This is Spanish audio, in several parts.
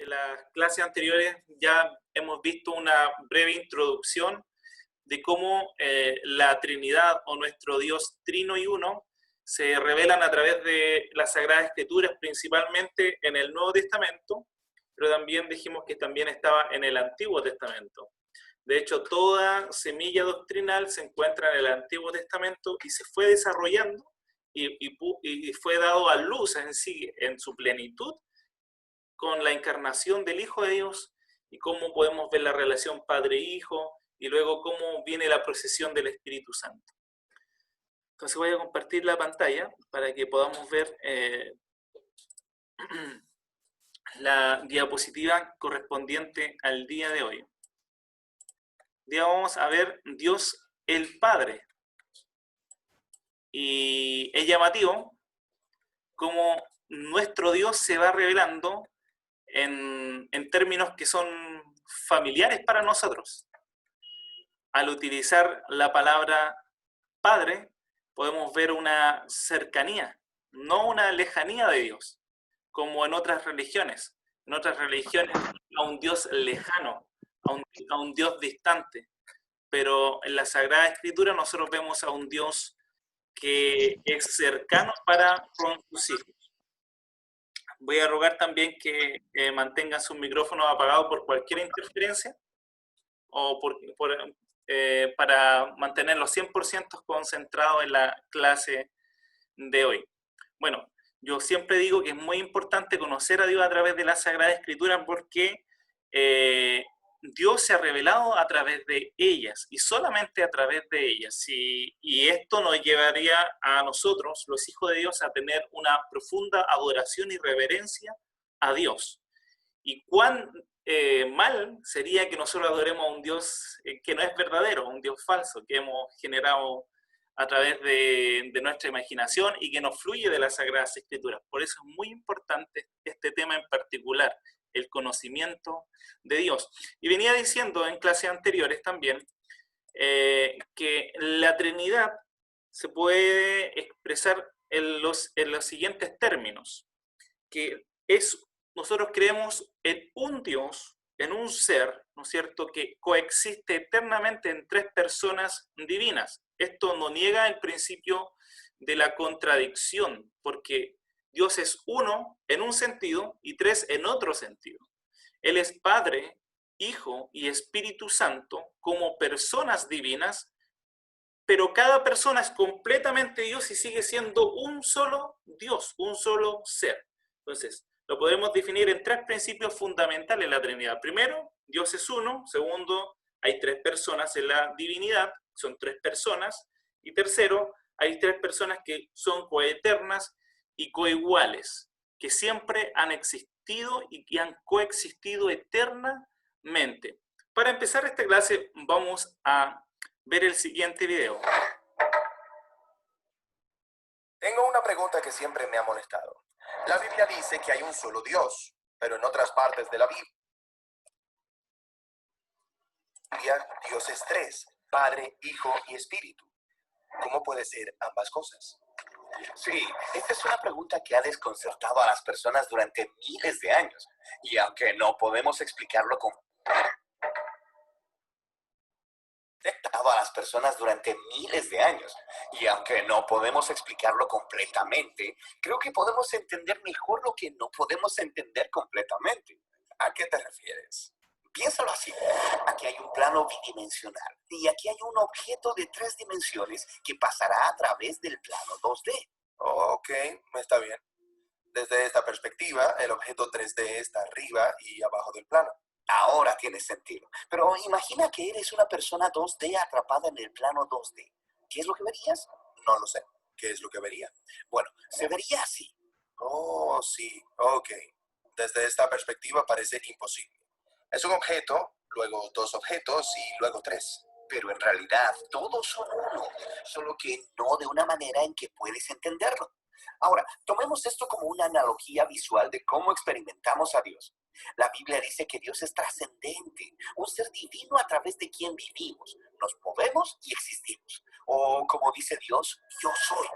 En las clases anteriores ya hemos visto una breve introducción de cómo la Trinidad o nuestro Dios Trino y Uno se revelan a través de las Sagradas Escrituras, principalmente en el Nuevo Testamento, pero también dijimos que también estaba en el Antiguo Testamento. De hecho, toda semilla doctrinal se encuentra en el Antiguo Testamento y se fue desarrollando y fue dado a luz en sí, en su plenitud, con la encarnación del Hijo de Dios y cómo podemos ver la relación Padre-Hijo y luego cómo viene la procesión del Espíritu Santo. Entonces voy a compartir la pantalla para que podamos ver la diapositiva correspondiente al día de hoy. Ya vamos a ver Dios el Padre. Y es llamativo cómo nuestro Dios se va revelando en términos que son familiares para nosotros. Al utilizar la palabra Padre, podemos ver una cercanía, no una lejanía de Dios, como en otras religiones. En otras religiones a un Dios lejano, a un Dios distante. Pero en la Sagrada Escritura nosotros vemos a un Dios que es cercano para con sus hijos. Voy a rogar también que mantengan sus micrófonos apagados por cualquier interferencia o para mantenerlos 100% concentrados en la clase de hoy. Bueno, yo siempre digo que es muy importante conocer a Dios a través de la Sagrada Escritura porque Dios se ha revelado a través de ellas y solamente a través de ellas. Y esto nos llevaría a nosotros, los hijos de Dios, a tener una profunda adoración y reverencia a Dios. Y cuán mal sería que nosotros adoremos a un Dios que no es verdadero, un Dios falso, que hemos generado a través de nuestra imaginación y que nos fluye de las Sagradas Escrituras. Por eso es muy importante este tema en particular, el conocimiento de Dios. Y venía diciendo en clases anteriores también que la Trinidad se puede expresar en los siguientes términos, que nosotros creemos en un Dios, en un ser, ¿no es cierto?, que coexiste eternamente en tres personas divinas. Esto no niega el principio de la contradicción, porque Dios es uno en un sentido y tres en otro sentido. Él es Padre, Hijo y Espíritu Santo como personas divinas, pero cada persona es completamente Dios y sigue siendo un solo Dios, un solo ser. Entonces, lo podemos definir en tres principios fundamentales en la Trinidad. Primero, Dios es uno. Segundo, hay tres personas en la divinidad, son tres personas. Y tercero, hay tres personas que son coeternas y coiguales, que siempre han existido y que han coexistido eternamente. Para empezar esta clase, vamos a ver el siguiente video. Tengo una pregunta que siempre me ha molestado. La Biblia dice que hay un solo Dios, pero en otras partes de la Biblia, Dios es tres, Padre, Hijo y Espíritu. ¿Cómo puede ser ambas cosas? Sí, esta es una pregunta que ha desconcertado a las personas durante miles de años. Y aunque no podemos explicarlo con... Y aunque no podemos explicarlo completamente, creo que podemos entender mejor lo que no podemos entender completamente. ¿A qué te refieres? Piénsalo así. Aquí hay un plano bidimensional y aquí hay un objeto de 3 dimensiones que pasará a través del plano 2D. Ok, está bien. Desde esta perspectiva, el objeto 3D está arriba y abajo del plano. Ahora tiene sentido. Pero imagina que eres una persona 2D atrapada en el plano 2D. ¿Qué es lo que verías? No lo sé. ¿Qué es lo que vería? Bueno, se vería así. Oh, sí. Ok. Desde esta perspectiva parece imposible. Es un objeto, luego 2 objetos y luego 3. Pero en realidad todos son uno, solo que no de una manera en que puedes entenderlo. Ahora, tomemos esto como una analogía visual de cómo experimentamos a Dios. La Biblia dice que Dios es trascendente, un ser divino a través de quien vivimos, nos movemos y existimos. O como dice Dios, yo soy.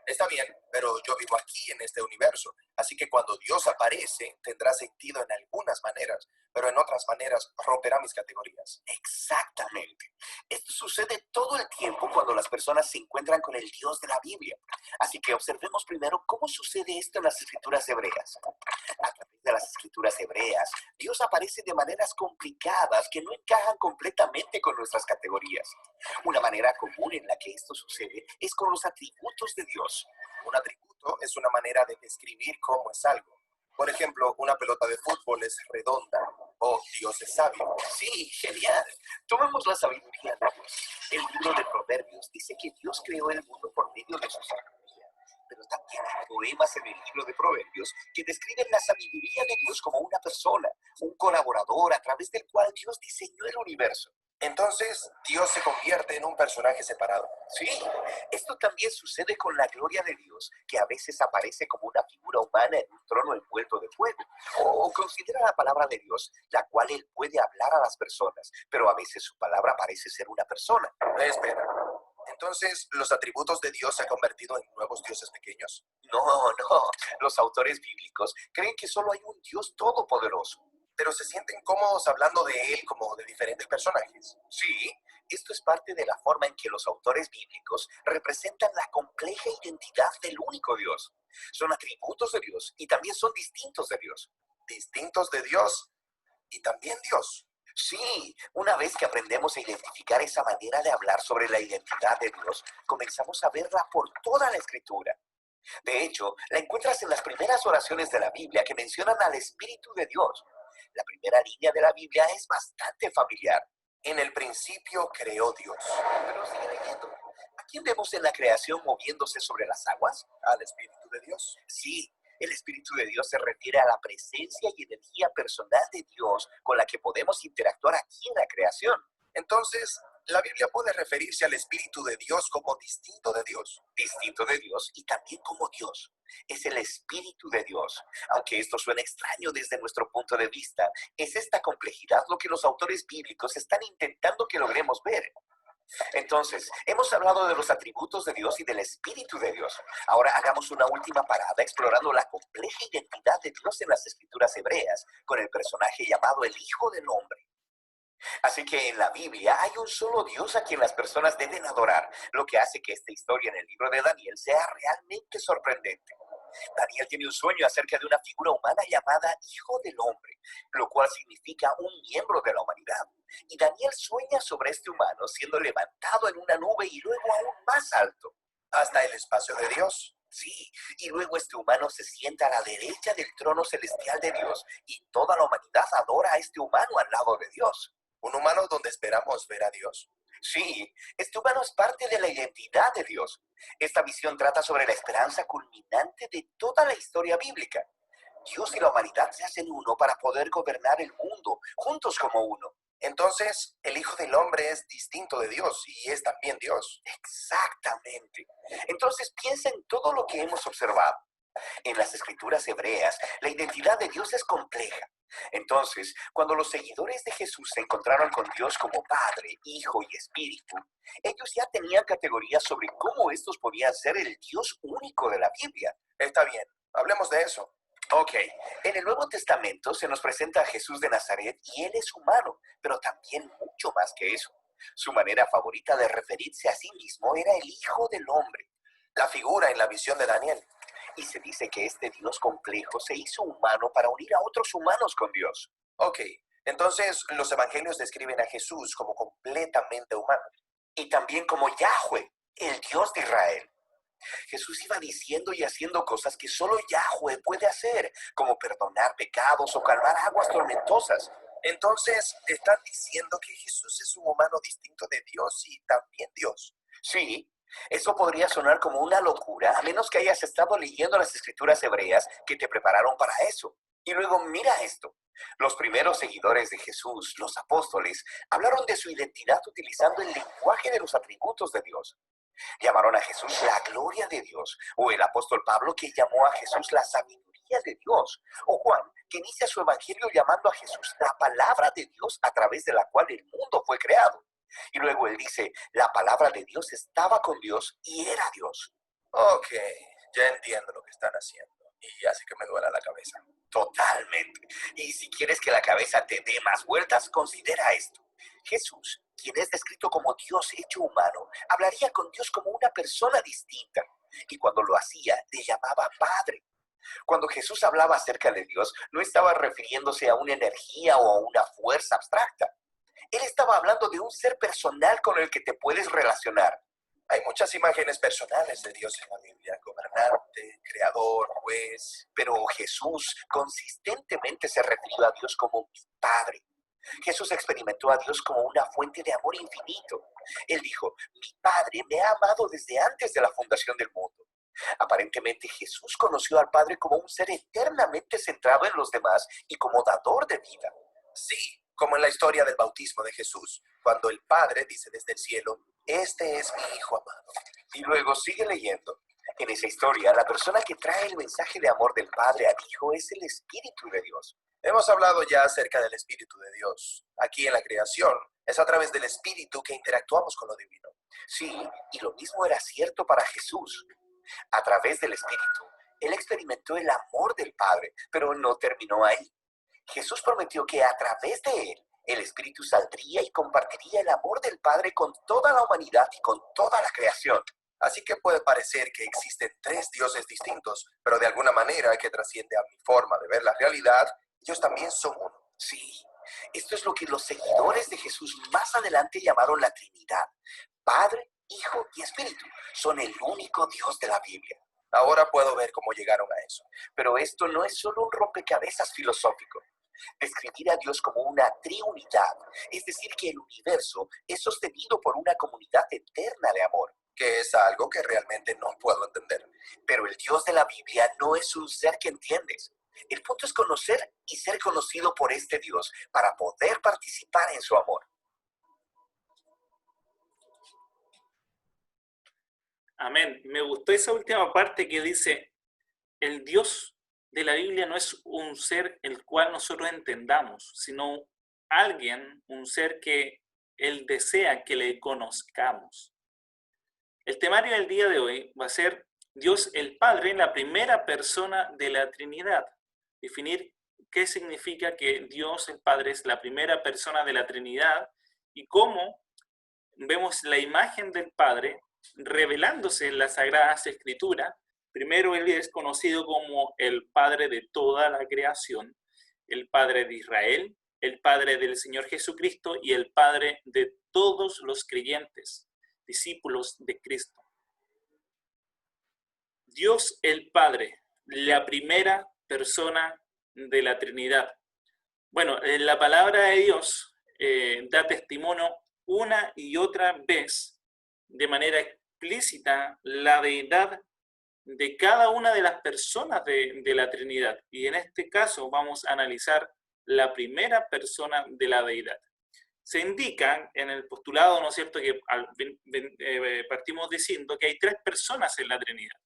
Está bien, pero yo vivo aquí en este universo, así que cuando Dios aparece tendrá sentido en algunas maneras, pero en otras maneras romperá mis categorías. Exactamente. Esto sucede todo el tiempo cuando las personas se encuentran con el Dios de la Biblia. Así que observemos primero cómo sucede esto en las escrituras hebreas. A través de las escrituras hebreas, Dios aparece de maneras complicadas que no encajan completamente con nuestras categorías. Una manera común en la que esto sucede es con los atributos de Dios. Un atributo es una manera de describir cómo es algo. Por ejemplo, una pelota de fútbol es redonda o Dios es sabio. Sí, genial. Tomemos la sabiduría de Dios. El libro de Proverbios dice que Dios creó el mundo por medio de su sabiduría. Pero también hay poemas en el libro de Proverbios que describen la sabiduría de Dios como una persona, un colaborador a través del cual Dios diseñó el universo. Entonces, Dios se convierte en un personaje separado. Sí, esto también sucede con la gloria de Dios, que a veces aparece como una figura humana en un trono envuelto de fuego. O considera la palabra de Dios, la cual Él puede hablar a las personas, pero a veces su palabra parece ser una persona. Espera. Entonces, ¿los atributos de Dios se han convertido en nuevos dioses pequeños? No, no. Los autores bíblicos creen que solo hay un Dios todopoderoso. Pero se sienten cómodos hablando de Él como de diferentes personajes. Sí, esto es parte de la forma en que los autores bíblicos representan la compleja identidad del único Dios. Son atributos de Dios y también son distintos de Dios. Distintos de Dios y también Dios. Sí, una vez que aprendemos a identificar esa manera de hablar sobre la identidad de Dios, comenzamos a verla por toda la Escritura. De hecho, la encuentras en las primeras oraciones de la Biblia que mencionan al Espíritu de Dios. La primera línea de la Biblia es bastante familiar. En el principio creó Dios. Pero sigue leyendo. ¿A quién vemos en la creación moviéndose sobre las aguas? Al Espíritu de Dios. Sí, el Espíritu de Dios se refiere a la presencia y energía personal de Dios con la que podemos interactuar aquí en la creación. Entonces, la Biblia puede referirse al Espíritu de Dios como distinto de Dios. Distinto de Dios y también como Dios. Es el Espíritu de Dios. Aunque esto suene extraño desde nuestro punto de vista, es esta complejidad lo que los autores bíblicos están intentando que logremos ver. Entonces, hemos hablado de los atributos de Dios y del Espíritu de Dios. Ahora hagamos una última parada explorando la compleja identidad de Dios en las escrituras hebreas, con el personaje llamado el Hijo del Hombre. Así que en la Biblia hay un solo Dios a quien las personas deben adorar, lo que hace que esta historia en el libro de Daniel sea realmente sorprendente. Daniel tiene un sueño acerca de una figura humana llamada Hijo del Hombre, lo cual significa un miembro de la humanidad. Y Daniel sueña sobre este humano siendo levantado en una nube y luego aún más alto, hasta el espacio de Dios. Sí, y luego este humano se sienta a la derecha del trono celestial de Dios y toda la humanidad adora a este humano al lado de Dios. ¿Un humano donde esperamos ver a Dios? Sí, este humano es parte de la identidad de Dios. Esta visión trata sobre la esperanza culminante de toda la historia bíblica. Dios y la humanidad se hacen uno para poder gobernar el mundo, juntos como uno. Entonces, el Hijo del Hombre es distinto de Dios y es también Dios. Exactamente. Entonces, piensa en todo lo que hemos observado. En las escrituras hebreas, la identidad de Dios es compleja. Entonces, cuando los seguidores de Jesús se encontraron con Dios como Padre, Hijo y Espíritu, ellos ya tenían categorías sobre cómo estos podían ser el Dios único de la Biblia. Está bien, hablemos de eso. Ok, en el Nuevo Testamento se nos presenta a Jesús de Nazaret y Él es humano, pero también mucho más que eso. Su manera favorita de referirse a sí mismo era el Hijo del Hombre, la figura en la visión de Daniel. Y se dice que este Dios complejo se hizo humano para unir a otros humanos con Dios. Ok, entonces los evangelios describen a Jesús como completamente humano. Y también como Yahweh, el Dios de Israel. Jesús iba diciendo y haciendo cosas que solo Yahweh puede hacer, como perdonar pecados o calmar aguas tormentosas. Entonces, ¿están diciendo que Jesús es un humano distinto de Dios y también Dios? Sí, eso podría sonar como una locura, a menos que hayas estado leyendo las escrituras hebreas que te prepararon para eso. Y luego mira esto. Los primeros seguidores de Jesús, los apóstoles, hablaron de su identidad utilizando el lenguaje de los atributos de Dios. Llamaron a Jesús la gloria de Dios, o el apóstol Pablo que llamó a Jesús la sabiduría de Dios, o Juan que inicia su evangelio llamando a Jesús la palabra de Dios a través de la cual el mundo fue creado. Y luego él dice, la palabra de Dios estaba con Dios y era Dios. Ok, ya entiendo lo que están haciendo y hace que me duela la cabeza. Totalmente. Y si quieres que la cabeza te dé más vueltas, considera esto. Jesús, quien es descrito como Dios hecho humano, hablaría con Dios como una persona distinta. Y cuando lo hacía, le llamaba Padre. Cuando Jesús hablaba acerca de Dios, no estaba refiriéndose a una energía o a una fuerza abstracta. Él estaba hablando de un ser personal con el que te puedes relacionar. Hay muchas imágenes personales de Dios en la Biblia: gobernante, creador, juez. Pero Jesús consistentemente se refirió a Dios como mi Padre. Jesús experimentó a Dios como una fuente de amor infinito. Él dijo: mi Padre me ha amado desde antes de la fundación del mundo. Aparentemente Jesús conoció al Padre como un ser eternamente centrado en los demás y como dador de vida. Sí, como en la historia del bautismo de Jesús, cuando el Padre dice desde el cielo: este es mi Hijo amado. Y luego sigue leyendo. En esa historia, la persona que trae el mensaje de amor del Padre al Hijo es el Espíritu de Dios. Hemos hablado ya acerca del Espíritu de Dios. Aquí en la creación, es a través del Espíritu que interactuamos con lo divino. Sí, y lo mismo era cierto para Jesús. A través del Espíritu, él experimentó el amor del Padre, pero no terminó ahí. Jesús prometió que a través de él, el Espíritu saldría y compartiría el amor del Padre con toda la humanidad y con toda la creación. Así que puede parecer que existen tres dioses distintos, pero de alguna manera que trasciende a mi forma de ver la realidad, ellos también son uno. Sí, esto es lo que los seguidores de Jesús más adelante llamaron la Trinidad. Padre, Hijo y Espíritu son el único Dios de la Biblia. Ahora puedo ver cómo llegaron a eso. Pero esto no es solo un rompecabezas filosófico. Describir a Dios como una triunidad, es decir, que el universo es sostenido por una comunidad eterna de amor, que es algo que realmente no puedo entender. Pero el Dios de la Biblia no es un ser que entiendes. El punto es conocer y ser conocido por este Dios para poder participar en su amor. Amén. Me gustó esa última parte que dice, el Dios de la Biblia no es un ser el cual nosotros entendamos, sino alguien, un ser que Él desea que le conozcamos. El temario del día de hoy va a ser Dios el Padre, la primera persona de la Trinidad. Definir qué significa que Dios el Padre es la primera persona de la Trinidad y cómo vemos la imagen del Padre revelándose en las Sagradas Escrituras. Primero, Él es conocido como el Padre de toda la creación, el Padre de Israel, el Padre del Señor Jesucristo y el Padre de todos los creyentes, discípulos de Cristo. Dios el Padre, la primera persona de la Trinidad. Bueno, la palabra de Dios da testimonio una y otra vez, de manera explícita, la deidad de cada una de las personas de la Trinidad. Y en este caso vamos a analizar la primera persona de la deidad. Se indica en el postulado, ¿no es cierto?, que partimos diciendo que hay tres personas en la Trinidad: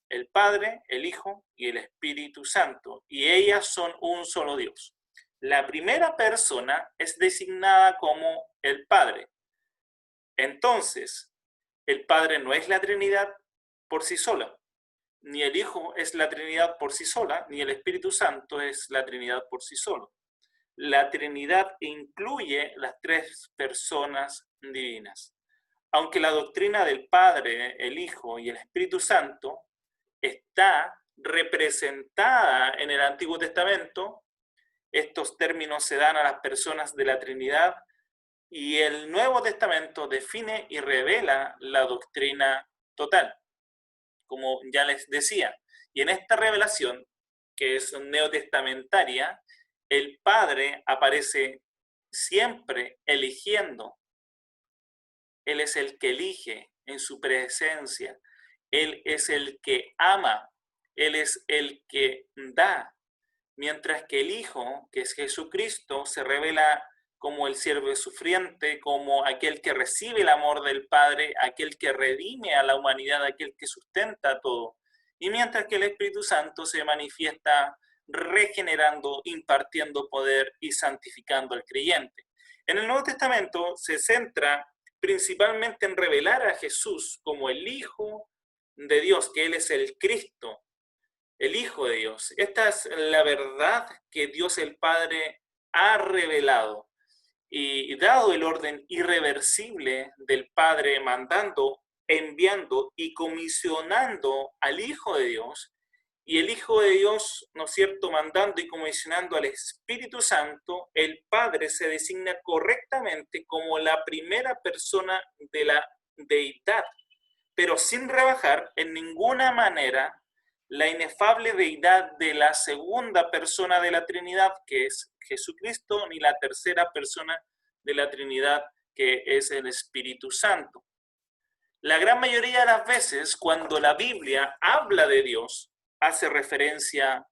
el Padre, el Hijo y el Espíritu Santo, y ellas son un solo Dios. La primera persona es designada como el Padre. Entonces, el Padre no es la Trinidad por sí sola, ni el Hijo es la Trinidad por sí sola, ni el Espíritu Santo es la Trinidad por sí solo. La Trinidad incluye las tres personas divinas. Aunque la doctrina del Padre, el Hijo y el Espíritu Santo está representada en el Antiguo Testamento, estos términos se dan a las personas de la Trinidad y el Nuevo Testamento define y revela la doctrina total, como ya les decía. Y en esta revelación, que es neotestamentaria, el Padre aparece siempre eligiendo. Él es el que elige en su presencia. Él es el que ama. Él es el que da. Mientras que el Hijo, que es Jesucristo, se revela como el siervo sufriente, como aquel que recibe el amor del Padre, aquel que redime a la humanidad, aquel que sustenta todo. Y mientras que el Espíritu Santo se manifiesta regenerando, impartiendo poder y santificando al creyente. En el Nuevo Testamento se centra principalmente en revelar a Jesús como el Hijo de Dios, que Él es el Cristo, el Hijo de Dios. Esta es la verdad que Dios el Padre ha revelado y dado el orden irreversible del Padre mandando, enviando y comisionando al Hijo de Dios, y el Hijo de Dios, ¿no es cierto?, mandando y comisionando al Espíritu Santo, el Padre se designa correctamente como la primera persona de la deidad, pero sin rebajar en ninguna manera la inefable deidad de la segunda persona de la Trinidad, que es Jesucristo, ni la tercera persona de la Trinidad, que es el Espíritu Santo. La gran mayoría de las veces, cuando la Biblia habla de Dios, hace referencia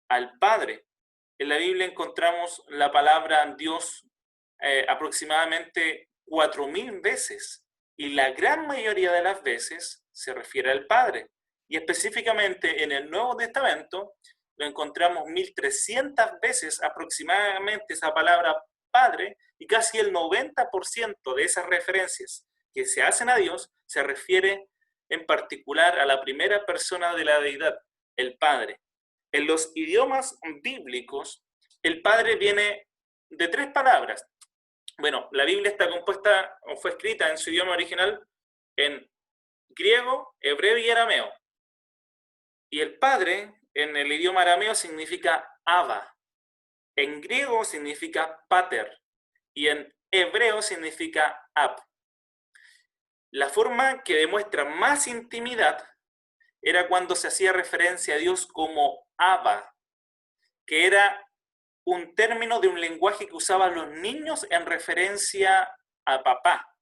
al Padre. En la Biblia encontramos la palabra Dios aproximadamente 4.000 veces, y la gran mayoría de las veces se refiere al Padre. Y específicamente en el Nuevo Testamento lo encontramos 1.300 veces aproximadamente esa palabra Padre, y casi el 90% de esas referencias que se hacen a Dios se refiere en particular a la primera persona de la deidad, el Padre. En los idiomas bíblicos, el Padre viene de 3 palabras. Bueno, la Biblia está compuesta o fue escrita en su idioma original en griego, hebreo y arameo. Y el Padre en el idioma arameo significa Abba. En griego significa pater. Y en hebreo significa Ab. La forma que demuestra más intimidad era cuando se hacía referencia a Dios como Abba, que era un término de un lenguaje que usaban los niños en referencia a papá.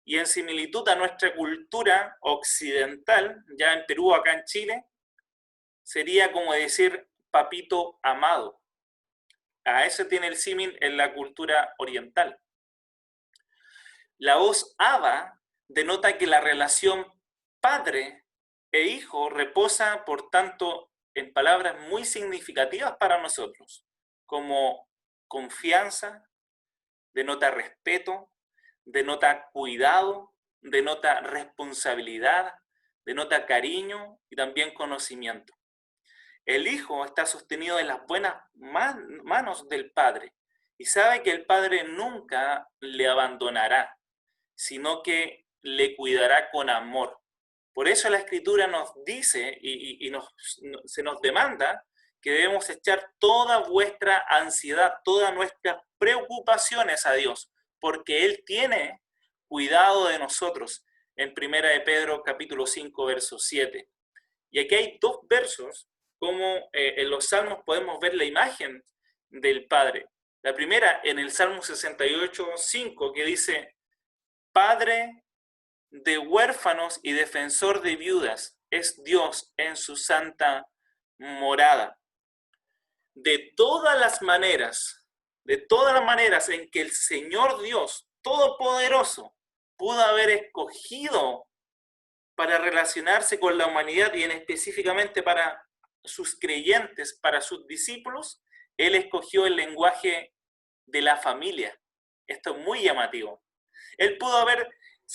Y en similitud a nuestra cultura occidental, ya en Perú, acá en Chile, sería como decir papito amado. A eso tiene el símil en la cultura oriental. La voz Abba denota que la relación padre e hijo reposa, por tanto, en palabras muy significativas para nosotros, como confianza, denota respeto, denota cuidado, denota responsabilidad, denota cariño y también conocimiento. El Hijo está sostenido en las buenas manos del Padre y sabe que el Padre nunca le abandonará, sino que le cuidará con amor. Por eso la Escritura nos dice se nos demanda que debemos echar toda vuestra ansiedad, todas nuestras preocupaciones a Dios, porque Él tiene cuidado de nosotros, en 1 de Pedro capítulo 5, verso 7. Y aquí hay 2 versos, como en los Salmos podemos ver la imagen del Padre. La primera en el Salmo 68, 5, que dice: Padre de huérfanos y defensor de viudas es Dios en su santa morada. De todas las maneras en que el Señor Dios Todopoderoso pudo haber escogido para relacionarse con la humanidad y en específicamente para sus creyentes, para sus discípulos, Él escogió el lenguaje de la familia. Esto es muy llamativo. Él pudo haberse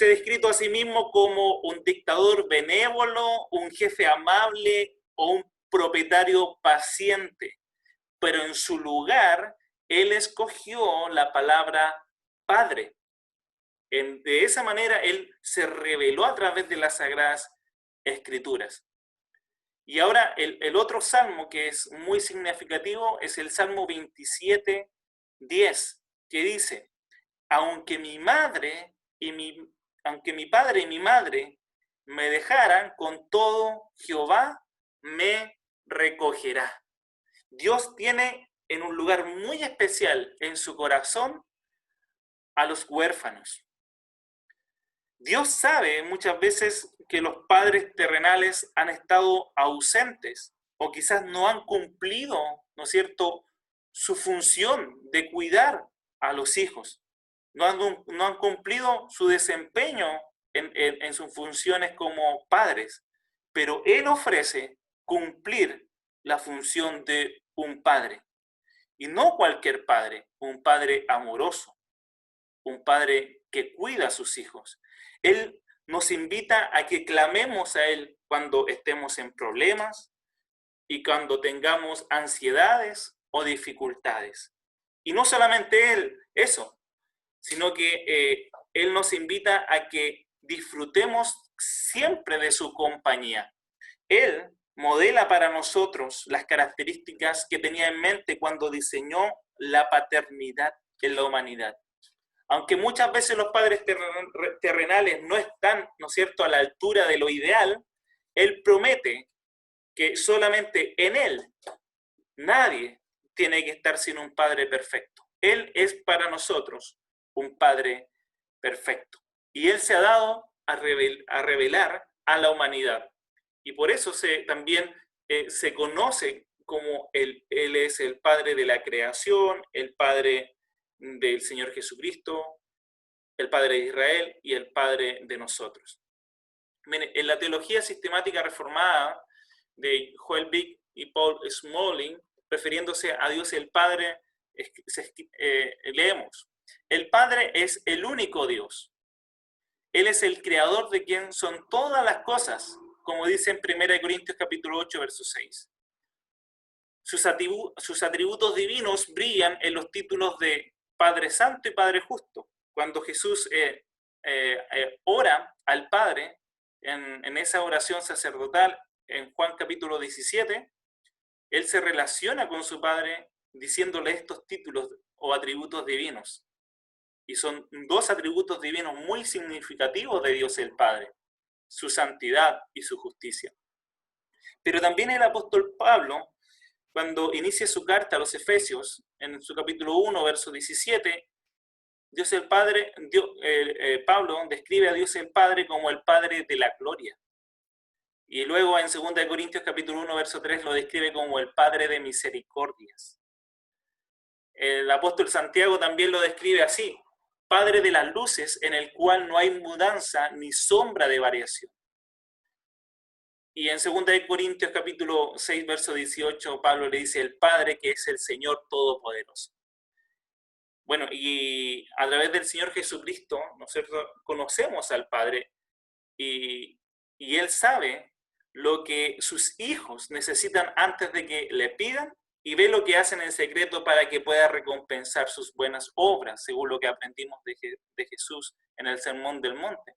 descrito a sí mismo como un dictador benévolo, un jefe amable o un propietario paciente, pero en su lugar, Él escogió la palabra Padre. De esa manera, Él se reveló a través de las Sagradas Escrituras. Y ahora, el otro salmo que es muy significativo es el Salmo 27, 10, que dice: aunque mi padre y mi madre me dejaran, con todo Jehová me recogerá. Dios tiene en un lugar muy especial en su corazón a los huérfanos. Dios sabe muchas veces que los padres terrenales han estado ausentes o quizás no han cumplido, ¿no es cierto?, su función de cuidar a los hijos. No han cumplido su desempeño en sus funciones como padres, pero Él ofrece cumplir la función de un padre. Y no cualquier padre, un padre amoroso, un padre que cuida a sus hijos. Él nos invita a que clamemos a Él cuando estemos en problemas y cuando tengamos ansiedades o dificultades. Y no solamente Él, eso, sino que Él nos invita a que disfrutemos siempre de su compañía. Él modela para nosotros las características que tenía en mente cuando diseñó la paternidad en la humanidad. Aunque muchas veces los padres terrenales no están, ¿no es cierto?, a la altura de lo ideal, Él promete que solamente en Él nadie tiene que estar sin un Padre perfecto. Él es para nosotros un Padre perfecto. Y Él se ha dado a revelar a la humanidad. Y por eso también se conoce como Él es el Padre de la creación, el Padre del Señor Jesucristo, el Padre de Israel y el Padre de nosotros. En la teología sistemática reformada de Joel Bick y Paul Smalling, refiriéndose a Dios el Padre, leemos: el Padre es el único Dios. Él es el creador de quien son todas las cosas, como dice en 1 Corintios capítulo 8, verso 6. Sus atributos divinos brillan en los títulos de Padre Santo y Padre Justo. Cuando Jesús ora al Padre en esa oración sacerdotal en Juan capítulo 17, Él se relaciona con su Padre diciéndole estos títulos o atributos divinos. Y son dos atributos divinos muy significativos de Dios el Padre: su santidad y su justicia. Pero también el apóstol Pablo, cuando inicia su carta a los Efesios, en su capítulo 1, verso 17, Dios el Padre, Pablo describe a Dios el Padre como el Padre de la gloria. Y luego en 2 Corintios capítulo 1, verso 3 lo describe como el Padre de misericordias. El apóstol Santiago también lo describe así: Padre de las luces, en el cual no hay mudanza ni sombra de variación. Y en 2 Corintios capítulo 6, verso 18, Pablo le dice: el Padre que es el Señor Todopoderoso. Bueno, y a través del Señor Jesucristo, nosotros conocemos al Padre y Él sabe lo que sus hijos necesitan antes de que le pidan, y ve lo que hacen en secreto para que pueda recompensar sus buenas obras, según lo que aprendimos de Jesús en el Sermón del Monte.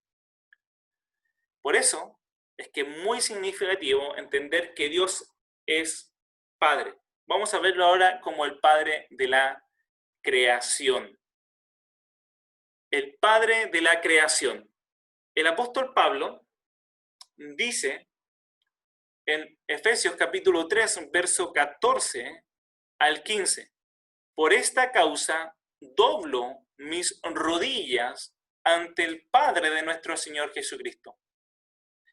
Por eso es que es muy significativo entender que Dios es Padre. Vamos a verlo ahora como el Padre de la creación. El Padre de la creación. El apóstol Pablo dice en Efesios capítulo 3, verso 14 al 15: por esta causa doblo mis rodillas ante el Padre de nuestro Señor Jesucristo,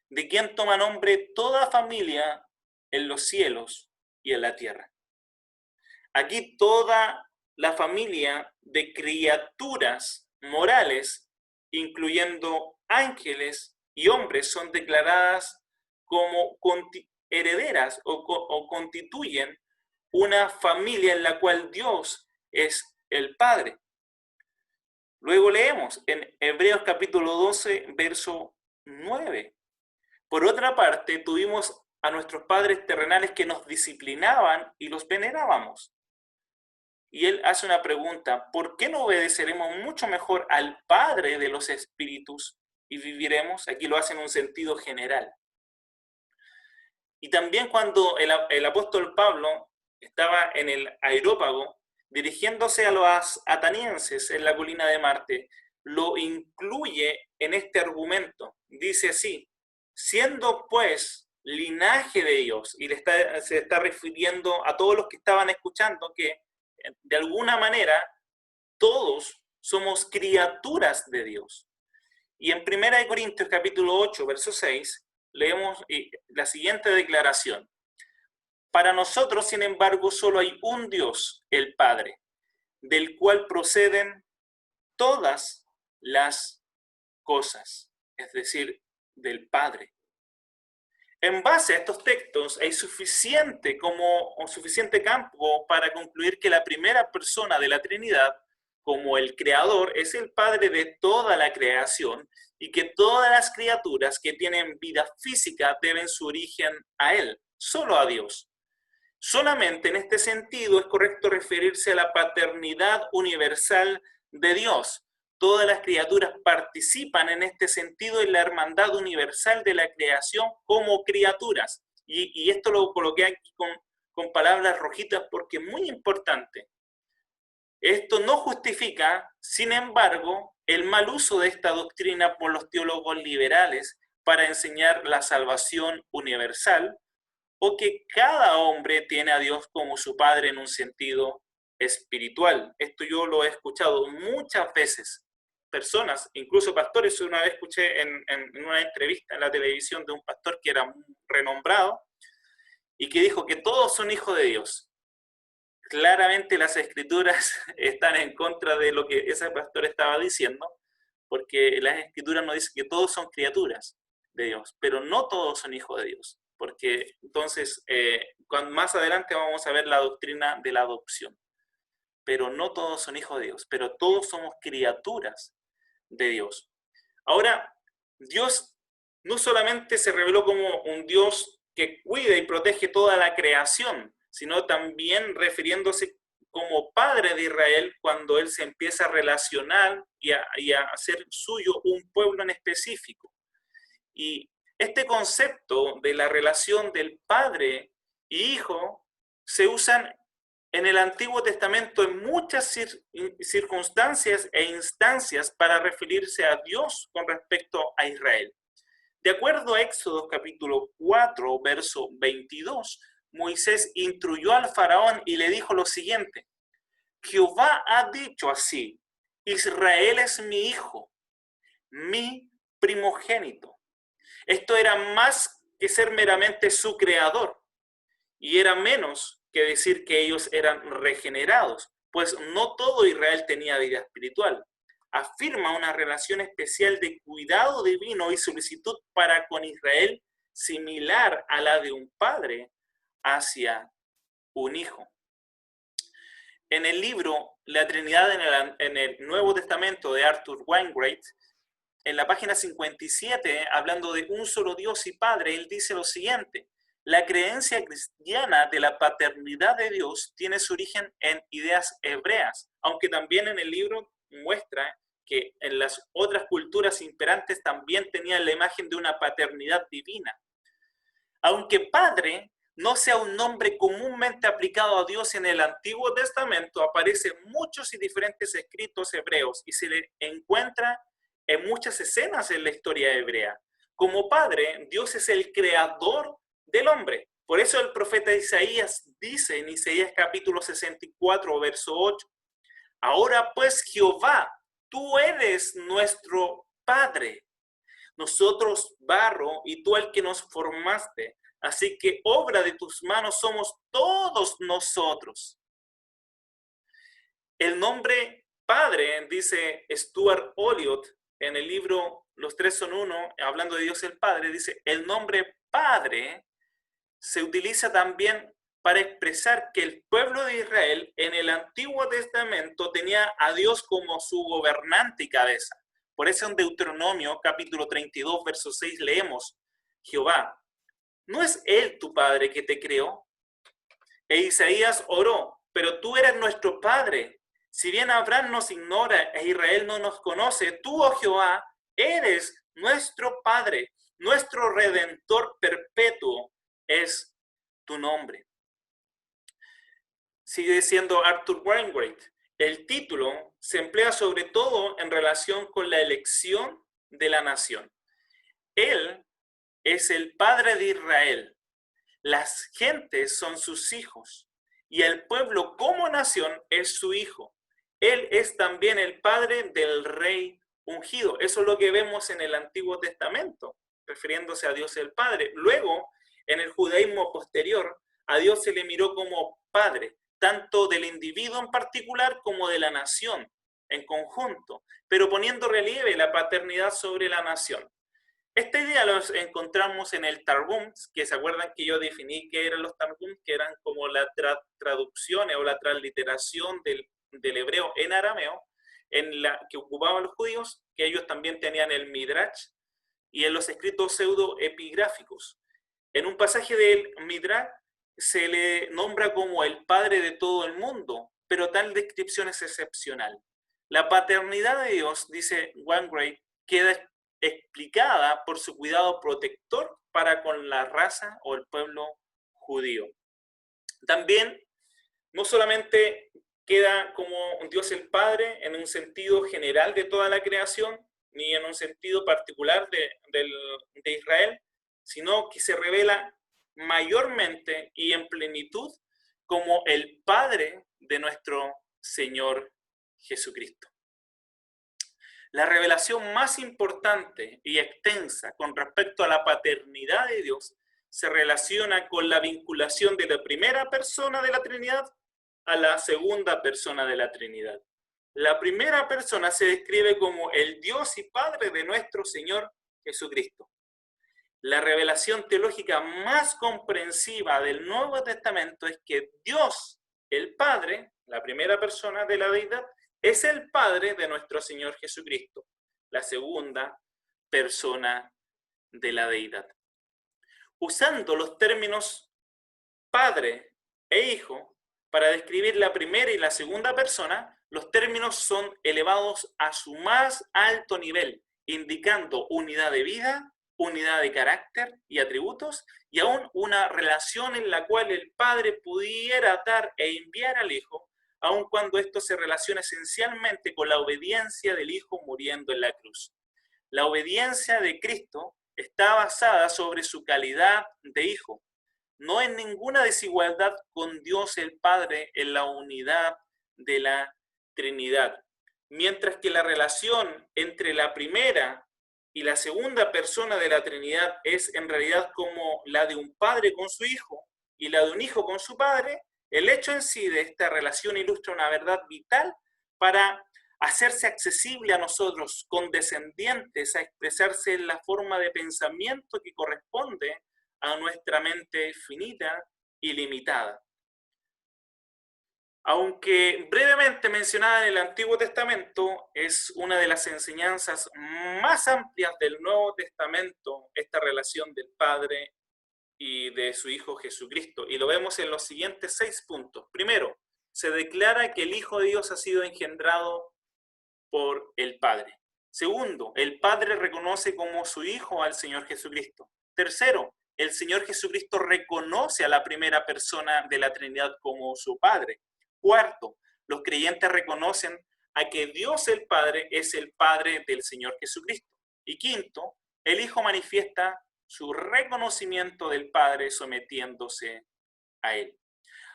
de quien toma nombre toda familia en los cielos y en la tierra. Aquí toda la familia de criaturas morales, incluyendo ángeles y hombres, son declaradas como herederas o constituyen una familia en la cual Dios es el Padre. Luego leemos en Hebreos capítulo 12, verso 9. Por otra parte, tuvimos a nuestros padres terrenales que nos disciplinaban y los venerábamos. Y él hace una pregunta: ¿por qué no obedeceremos mucho mejor al Padre de los espíritus y viviremos? Aquí lo hace en un sentido general. Y también cuando el apóstol Pablo estaba en el Areópago, dirigiéndose a los atenienses en la colina de Marte, lo incluye en este argumento. Dice así: siendo pues linaje de Dios, y se está refiriendo a todos los que estaban escuchando, que de alguna manera todos somos criaturas de Dios. Y en 1 Corintios capítulo 8, verso 6, leemos la siguiente declaración: para nosotros, sin embargo, solo hay un Dios, el Padre, del cual proceden todas las cosas, es decir, del Padre. En base a estos textos hay suficiente campo para concluir que la primera persona de la Trinidad como el Creador, es el Padre de toda la creación y que todas las criaturas que tienen vida física deben su origen a Él, solo a Dios. Solamente en este sentido es correcto referirse a la paternidad universal de Dios. Todas las criaturas participan en este sentido en la hermandad universal de la creación como criaturas. Y esto lo coloqué aquí con palabras rojitas porque es muy importante. Esto no justifica, sin embargo, el mal uso de esta doctrina por los teólogos liberales para enseñar la salvación universal, o que cada hombre tiene a Dios como su Padre en un sentido espiritual. Esto yo lo he escuchado muchas veces. Personas, incluso pastores, una vez escuché en una entrevista en la televisión de un pastor que era muy renombrado y que dijo que todos son hijos de Dios. Claramente las escrituras están en contra de lo que ese pastor estaba diciendo, porque las escrituras nos dicen que todos son criaturas de Dios, pero no todos son hijos de Dios, porque entonces más adelante vamos a ver la doctrina de la adopción, pero no todos son hijos de Dios, pero todos somos criaturas de Dios. Ahora, Dios no solamente se reveló como un Dios que cuida y protege toda la creación, sino también refiriéndose como Padre de Israel cuando Él se empieza a relacionar y a hacer suyo un pueblo en específico. Y este concepto de la relación del Padre y Hijo se usan en el Antiguo Testamento en muchas circunstancias e instancias para referirse a Dios con respecto a Israel. De acuerdo a Éxodo capítulo 4, verso 22, Moisés instruyó al faraón y le dijo lo siguiente: Jehová ha dicho así, Israel es mi hijo, mi primogénito. Esto era más que ser meramente su creador, y era menos que decir que ellos eran regenerados, pues no todo Israel tenía vida espiritual. Afirma una relación especial de cuidado divino y solicitud para con Israel similar a la de un padre hacia un hijo. En el libro La Trinidad en el Nuevo Testamento de Arthur Wainwright, en la página 57, hablando de un solo Dios y Padre, él dice lo siguiente: la creencia cristiana de la paternidad de Dios tiene su origen en ideas hebreas, aunque también en el libro muestra que en las otras culturas imperantes también tenían la imagen de una paternidad divina. Aunque Padre no sea un nombre comúnmente aplicado a Dios en el Antiguo Testamento, aparece en muchos y diferentes escritos hebreos y se le encuentra en muchas escenas en la historia hebrea. Como Padre, Dios es el creador del hombre. Por eso el profeta Isaías dice en Isaías capítulo 64, verso 8, ahora pues Jehová, tú eres nuestro Padre, nosotros barro y tú el que nos formaste, así que obra de tus manos somos todos nosotros. El nombre Padre, dice Stuart Olliott en el libro Los tres son uno, hablando de Dios el Padre, dice, el nombre Padre se utiliza también para expresar que el pueblo de Israel en el Antiguo Testamento tenía a Dios como su gobernante y cabeza. Por eso en Deuteronomio capítulo 32, verso 6 leemos, Jehová, ¿no es Él tu Padre que te creó? E Isaías oró, pero tú eres nuestro Padre. Si bien Abraham nos ignora e Israel no nos conoce, tú, oh Jehová, eres nuestro Padre, nuestro Redentor perpetuo es tu nombre. Sigue diciendo Arthur Wainwright, el título se emplea sobre todo en relación con la elección de la nación. Él es el Padre de Israel, las gentes son sus hijos y el pueblo como nación es su hijo. Él es también el Padre del Rey ungido. Eso es lo que vemos en el Antiguo Testamento, refiriéndose a Dios el Padre. Luego, en el judaísmo posterior, a Dios se le miró como Padre, tanto del individuo en particular como de la nación en conjunto, pero poniendo relieve la paternidad sobre la nación. Esta idea la encontramos en el Targum, que se acuerdan que yo definí qué eran los Targum, que eran como la traducción o la transliteración del hebreo en arameo, que ocupaban los judíos, que ellos también tenían el Midrash, y en los escritos pseudoepigráficos. En un pasaje del Midrash se le nombra como el padre de todo el mundo, pero tal descripción es excepcional. La paternidad de Dios, dice Wainwright, queda explicada por su cuidado protector para con la raza o el pueblo judío. También, no solamente queda como Dios el Padre en un sentido general de toda la creación, ni en un sentido particular de Israel, sino que se revela mayormente y en plenitud como el Padre de nuestro Señor Jesucristo. La revelación más importante y extensa con respecto a la paternidad de Dios se relaciona con la vinculación de la primera persona de la Trinidad a la segunda persona de la Trinidad. La primera persona se describe como el Dios y Padre de nuestro Señor Jesucristo. La revelación teológica más comprensiva del Nuevo Testamento es que Dios, el Padre, la primera persona de la deidad, es el Padre de nuestro Señor Jesucristo, la segunda persona de la deidad. Usando los términos Padre e Hijo para describir la primera y la segunda persona, los términos son elevados a su más alto nivel, indicando unidad de vida, unidad de carácter y atributos, y aún una relación en la cual el Padre pudiera dar e enviar al Hijo, aun cuando esto se relaciona esencialmente con la obediencia del Hijo muriendo en la cruz. La obediencia de Cristo está basada sobre su calidad de Hijo, no en ninguna desigualdad con Dios el Padre en la unidad de la Trinidad. Mientras que la relación entre la primera y la segunda persona de la Trinidad es en realidad como la de un padre con su hijo y la de un hijo con su padre, el hecho en sí de esta relación ilustra una verdad vital para hacerse accesible a nosotros, condescendientes, a expresarse en la forma de pensamiento que corresponde a nuestra mente finita y limitada. Aunque brevemente mencionada en el Antiguo Testamento, es una de las enseñanzas más amplias del Nuevo Testamento, esta relación del Padre y de su Hijo Jesucristo. Y lo vemos en los siguientes 6 puntos. Primero, se declara que el Hijo de Dios ha sido engendrado por el Padre. Segundo, el Padre reconoce como su Hijo al Señor Jesucristo. Tercero, el Señor Jesucristo reconoce a la primera persona de la Trinidad como su Padre. Cuarto, los creyentes reconocen a que Dios el Padre es el Padre del Señor Jesucristo. Y quinto, el Hijo manifiesta su reconocimiento del Padre sometiéndose a Él.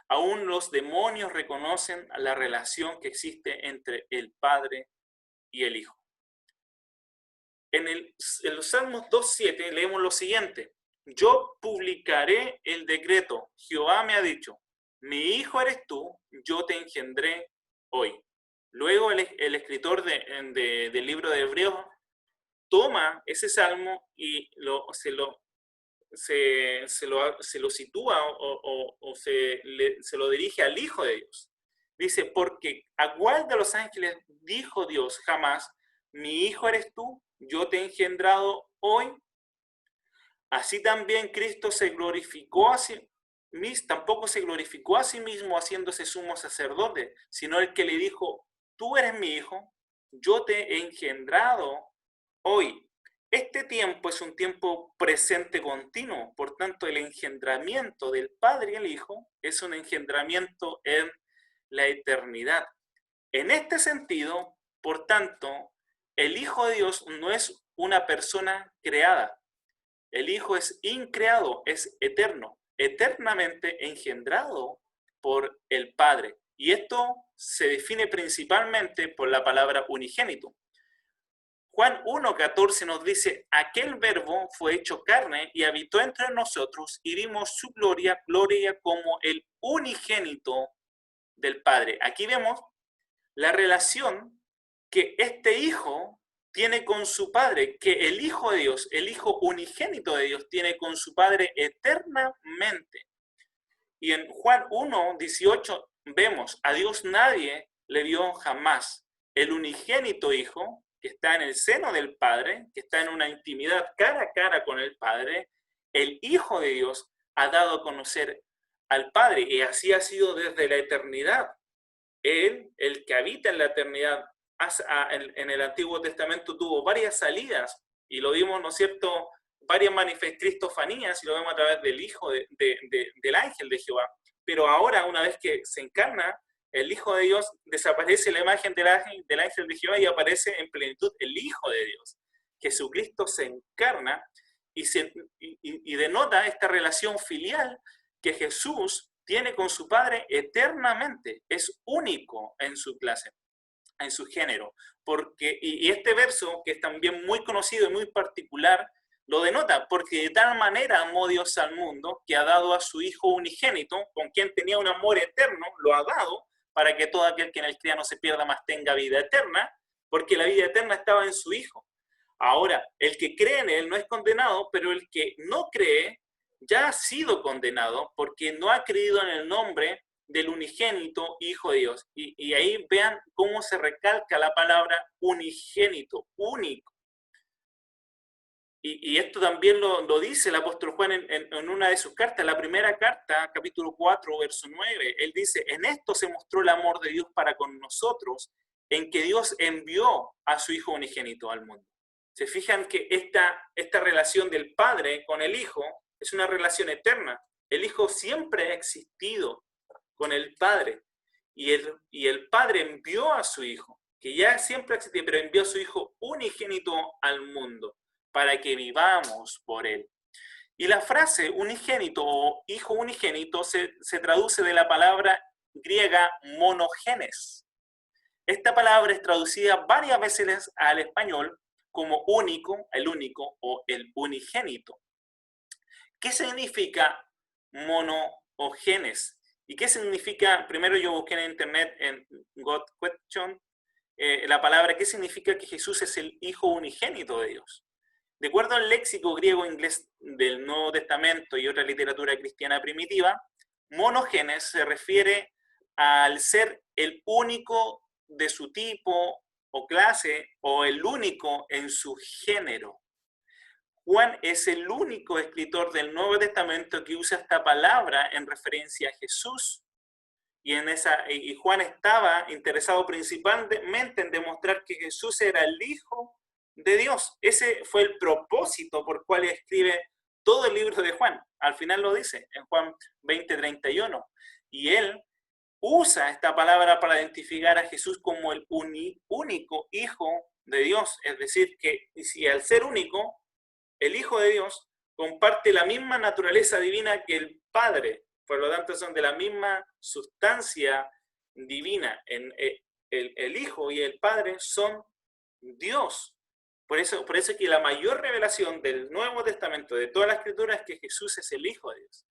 Aún los demonios reconocen la relación que existe entre el Padre y el Hijo. En los Salmos 2.7 leemos lo siguiente: yo publicaré el decreto, Jehová me ha dicho, mi hijo eres tú, yo te engendré hoy. Luego el escritor del libro de Hebreos toma ese salmo y se lo sitúa o se lo dirige al Hijo de Dios. Dice, porque ¿a cuál de los ángeles dijo Dios jamás, mi hijo eres tú, yo te he engendrado hoy? Así también Cristo se glorificó tampoco se glorificó a sí mismo haciéndose sumo sacerdote, sino el que le dijo, tú eres mi hijo, yo te he engendrado hoy. Este tiempo es un tiempo presente continuo, por tanto el engendramiento del Padre y el Hijo es un engendramiento en la eternidad. En este sentido, por tanto, el Hijo de Dios no es una persona creada. El Hijo es increado, es eterno, eternamente engendrado por el Padre. Y esto se define principalmente por la palabra unigénito. Juan 1.14 nos dice, aquel verbo fue hecho carne y habitó entre nosotros y vimos su gloria, gloria como el unigénito del Padre. Aquí vemos la relación que este Hijo tiene con su Padre, que el Hijo de Dios, el Hijo unigénito de Dios, tiene con su Padre eternamente. Y en Juan 1.18 vemos, a Dios nadie le vio jamás. el unigénito Hijo, que está en el seno del Padre, que está en una intimidad cara a cara con el Padre, el Hijo de Dios ha dado a conocer al Padre, y así ha sido desde la eternidad. Él, el que habita en la eternidad, en el Antiguo Testamento tuvo varias salidas, y lo vimos, ¿no es cierto?, varias cristofanías, y lo vemos a través del Hijo, del ángel de Jehová. Pero ahora, una vez que se encarna, el Hijo de Dios, desaparece la imagen del ángel de Jehová y aparece en plenitud el Hijo de Dios. Jesucristo se encarna y denota esta relación filial que Jesús tiene con su Padre eternamente. Es único en su clase, en su género. Y este verso, que es también muy conocido y muy particular, lo denota, porque de tal manera amó Dios al mundo, que ha dado a su Hijo unigénito, con quien tenía un amor eterno, lo ha dado, para que todo aquel que en él crea no se pierda, mas tenga vida eterna, porque la vida eterna estaba en su Hijo. Ahora, el que cree en él no es condenado, pero el que no cree ya ha sido condenado, porque no ha creído en el nombre del unigénito Hijo de Dios. Y ahí vean cómo se recalca la palabra unigénito, único. Y esto también lo dice el apóstol Juan en una de sus cartas, la primera carta, capítulo 4, verso 9. Él dice, en esto se mostró el amor de Dios para con nosotros, en que Dios envió a su Hijo unigénito al mundo. Se fijan que esta relación del Padre con el Hijo es una relación eterna. El Hijo siempre ha existido con el Padre, y el Padre envió a su Hijo, que ya siempre ha existido, pero envió a su Hijo unigénito al mundo, para que vivamos por él. Y la frase unigénito o hijo unigénito se traduce de la palabra griega monogenes. Esta palabra es traducida varias veces al español como único, el único o el unigénito. ¿Qué significa monogenes? ¿Y qué significa? Primero yo busqué en internet, en God Question, la palabra, ¿qué significa que Jesús es el Hijo unigénito de Dios? De acuerdo al léxico griego-inglés del Nuevo Testamento y otra literatura cristiana primitiva, monogenes se refiere al ser el único de su tipo o clase, o el único en su género. Juan es el único escritor del Nuevo Testamento que usa esta palabra en referencia a Jesús. Y Juan estaba interesado principalmente en demostrar que Jesús era el Hijo de Dios. Ese fue el propósito por cual escribe todo el libro de Juan. Al final lo dice en Juan 20:31. Y él usa esta palabra para identificar a Jesús como el único Hijo de Dios. Es decir, que si al ser único, el Hijo de Dios comparte la misma naturaleza divina que el Padre. Por lo tanto, son de la misma sustancia divina. El Hijo y el Padre son Dios. Por eso es que la mayor revelación del Nuevo Testamento, de toda la Escritura, es que Jesús es el Hijo de Dios.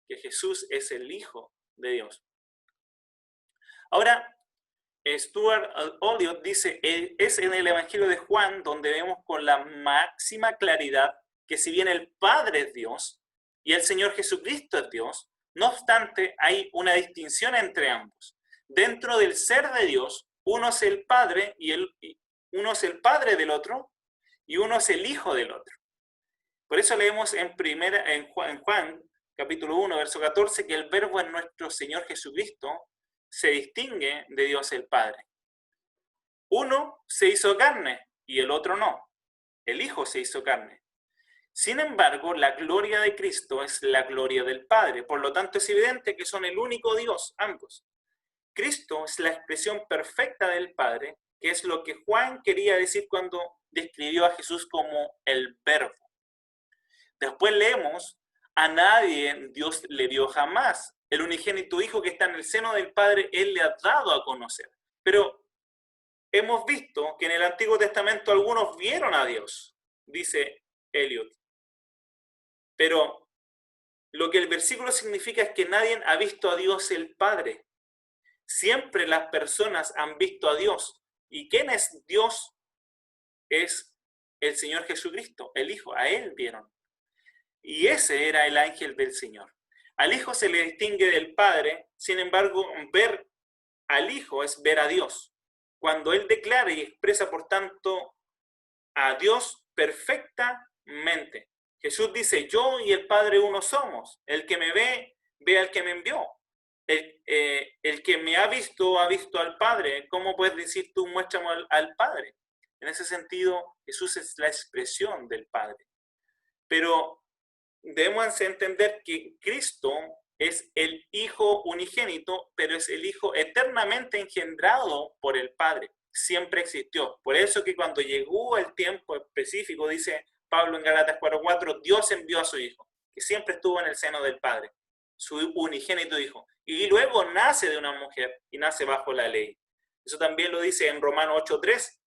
Que Jesús es el Hijo de Dios. Ahora, Stuart Olyott dice, es en el Evangelio de Juan donde vemos con la máxima claridad que si bien el Padre es Dios y el Señor Jesucristo es Dios, no obstante hay una distinción entre ambos. Dentro del ser de Dios, uno es el Padre uno es el Padre del otro y uno es el Hijo del otro. Por eso leemos en Juan capítulo 1, verso 14, que el Verbo en nuestro Señor Jesucristo se distingue de Dios el Padre. Uno se hizo carne y el otro no. El Hijo se hizo carne. Sin embargo, la gloria de Cristo es la gloria del Padre. Por lo tanto, es evidente que son el único Dios, ambos. Cristo es la expresión perfecta del Padre, que es lo que Juan quería decir cuando describió a Jesús como el Verbo. Después leemos, a nadie Dios le dio jamás. El unigénito Hijo que está en el seno del Padre, Él le ha dado a conocer. Pero hemos visto que en el Antiguo Testamento algunos vieron a Dios, dice Eliot. Pero lo que el versículo significa es que nadie ha visto a Dios el Padre. Siempre las personas han visto a Dios. ¿Y quién es Dios? Es el Señor Jesucristo, el Hijo. A Él vieron. Y ese era el ángel del Señor. Al Hijo se le distingue del Padre, sin embargo, ver al Hijo es ver a Dios. cuando él declara y expresa, por tanto, a Dios perfectamente. Jesús dice, yo y el Padre uno somos. El que me ve, ve al que me envió. El que me ha visto al Padre. ¿Cómo puedes decir tú, muéstrame al Padre? En ese sentido, Jesús es la expresión del Padre. Pero debemos entender que Cristo es el Hijo unigénito, pero es el Hijo eternamente engendrado por el Padre. Siempre existió. Por eso que cuando llegó el tiempo específico, dice Pablo en Gálatas 4:4, Dios envió a su Hijo, que siempre estuvo en el seno del Padre, su unigénito Hijo. Y luego nace de una mujer y nace bajo la ley. Eso también lo dice en Romanos 8:3,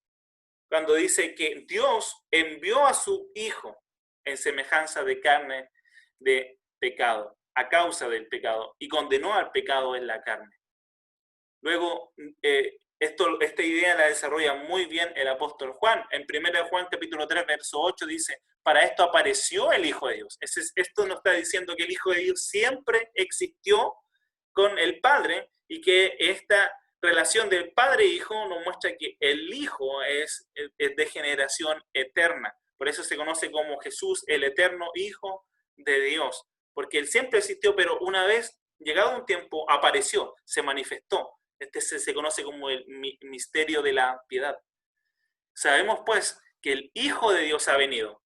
cuando dice que Dios envió a su Hijo en semejanza de carne de pecado, a causa del pecado, y condenó al pecado en la carne. Luego, esta idea la desarrolla muy bien el apóstol Juan. En 1 Juan capítulo 3, verso 8 dice, para esto apareció el Hijo de Dios. Esto nos está diciendo que el Hijo de Dios siempre existió con el Padre y que esta relación del Padre e Hijo nos muestra que el Hijo es de generación eterna. Por eso se conoce como Jesús, el eterno Hijo de Dios. Porque Él siempre existió, pero una vez, llegado un tiempo, apareció, se manifestó. Este se conoce como el misterio de la piedad. Sabemos pues que el Hijo de Dios ha venido.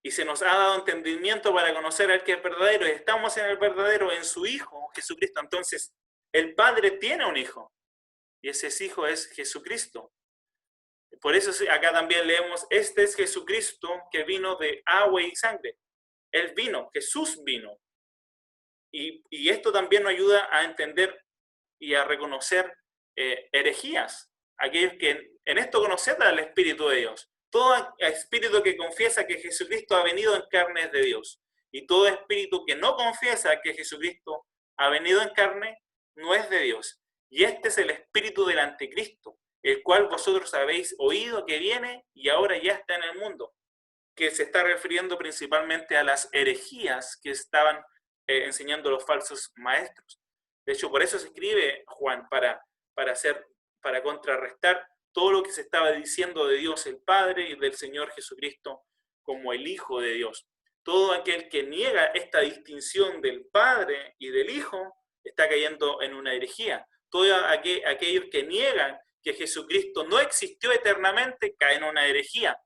Y se nos ha dado entendimiento para conocer al que es verdadero. Y estamos en el verdadero, en su Hijo, Jesucristo. Entonces, el Padre tiene un Hijo. Y ese Hijo es Jesucristo. Por eso acá también leemos, este es Jesucristo que vino de agua y sangre. Él vino, Jesús vino. Y esto también nos ayuda a entender y a reconocer herejías. Aquellos que en esto conocen al Espíritu de Dios. Todo espíritu que confiesa que Jesucristo ha venido en carne es de Dios. Y todo espíritu que no confiesa que Jesucristo ha venido en carne no es de Dios. Y este es el espíritu del anticristo, el cual vosotros habéis oído que viene y ahora ya está en el mundo, que se está refiriendo principalmente a las herejías que estaban enseñando los falsos maestros. De hecho, por eso se escribe Juan, para contrarrestar todo lo que se estaba diciendo de Dios el Padre y del Señor Jesucristo como el Hijo de Dios. Todo aquel que niega esta distinción del Padre y del Hijo está cayendo en una herejía. Todos aquellos que niegan que Jesucristo no existió eternamente caen en una herejía.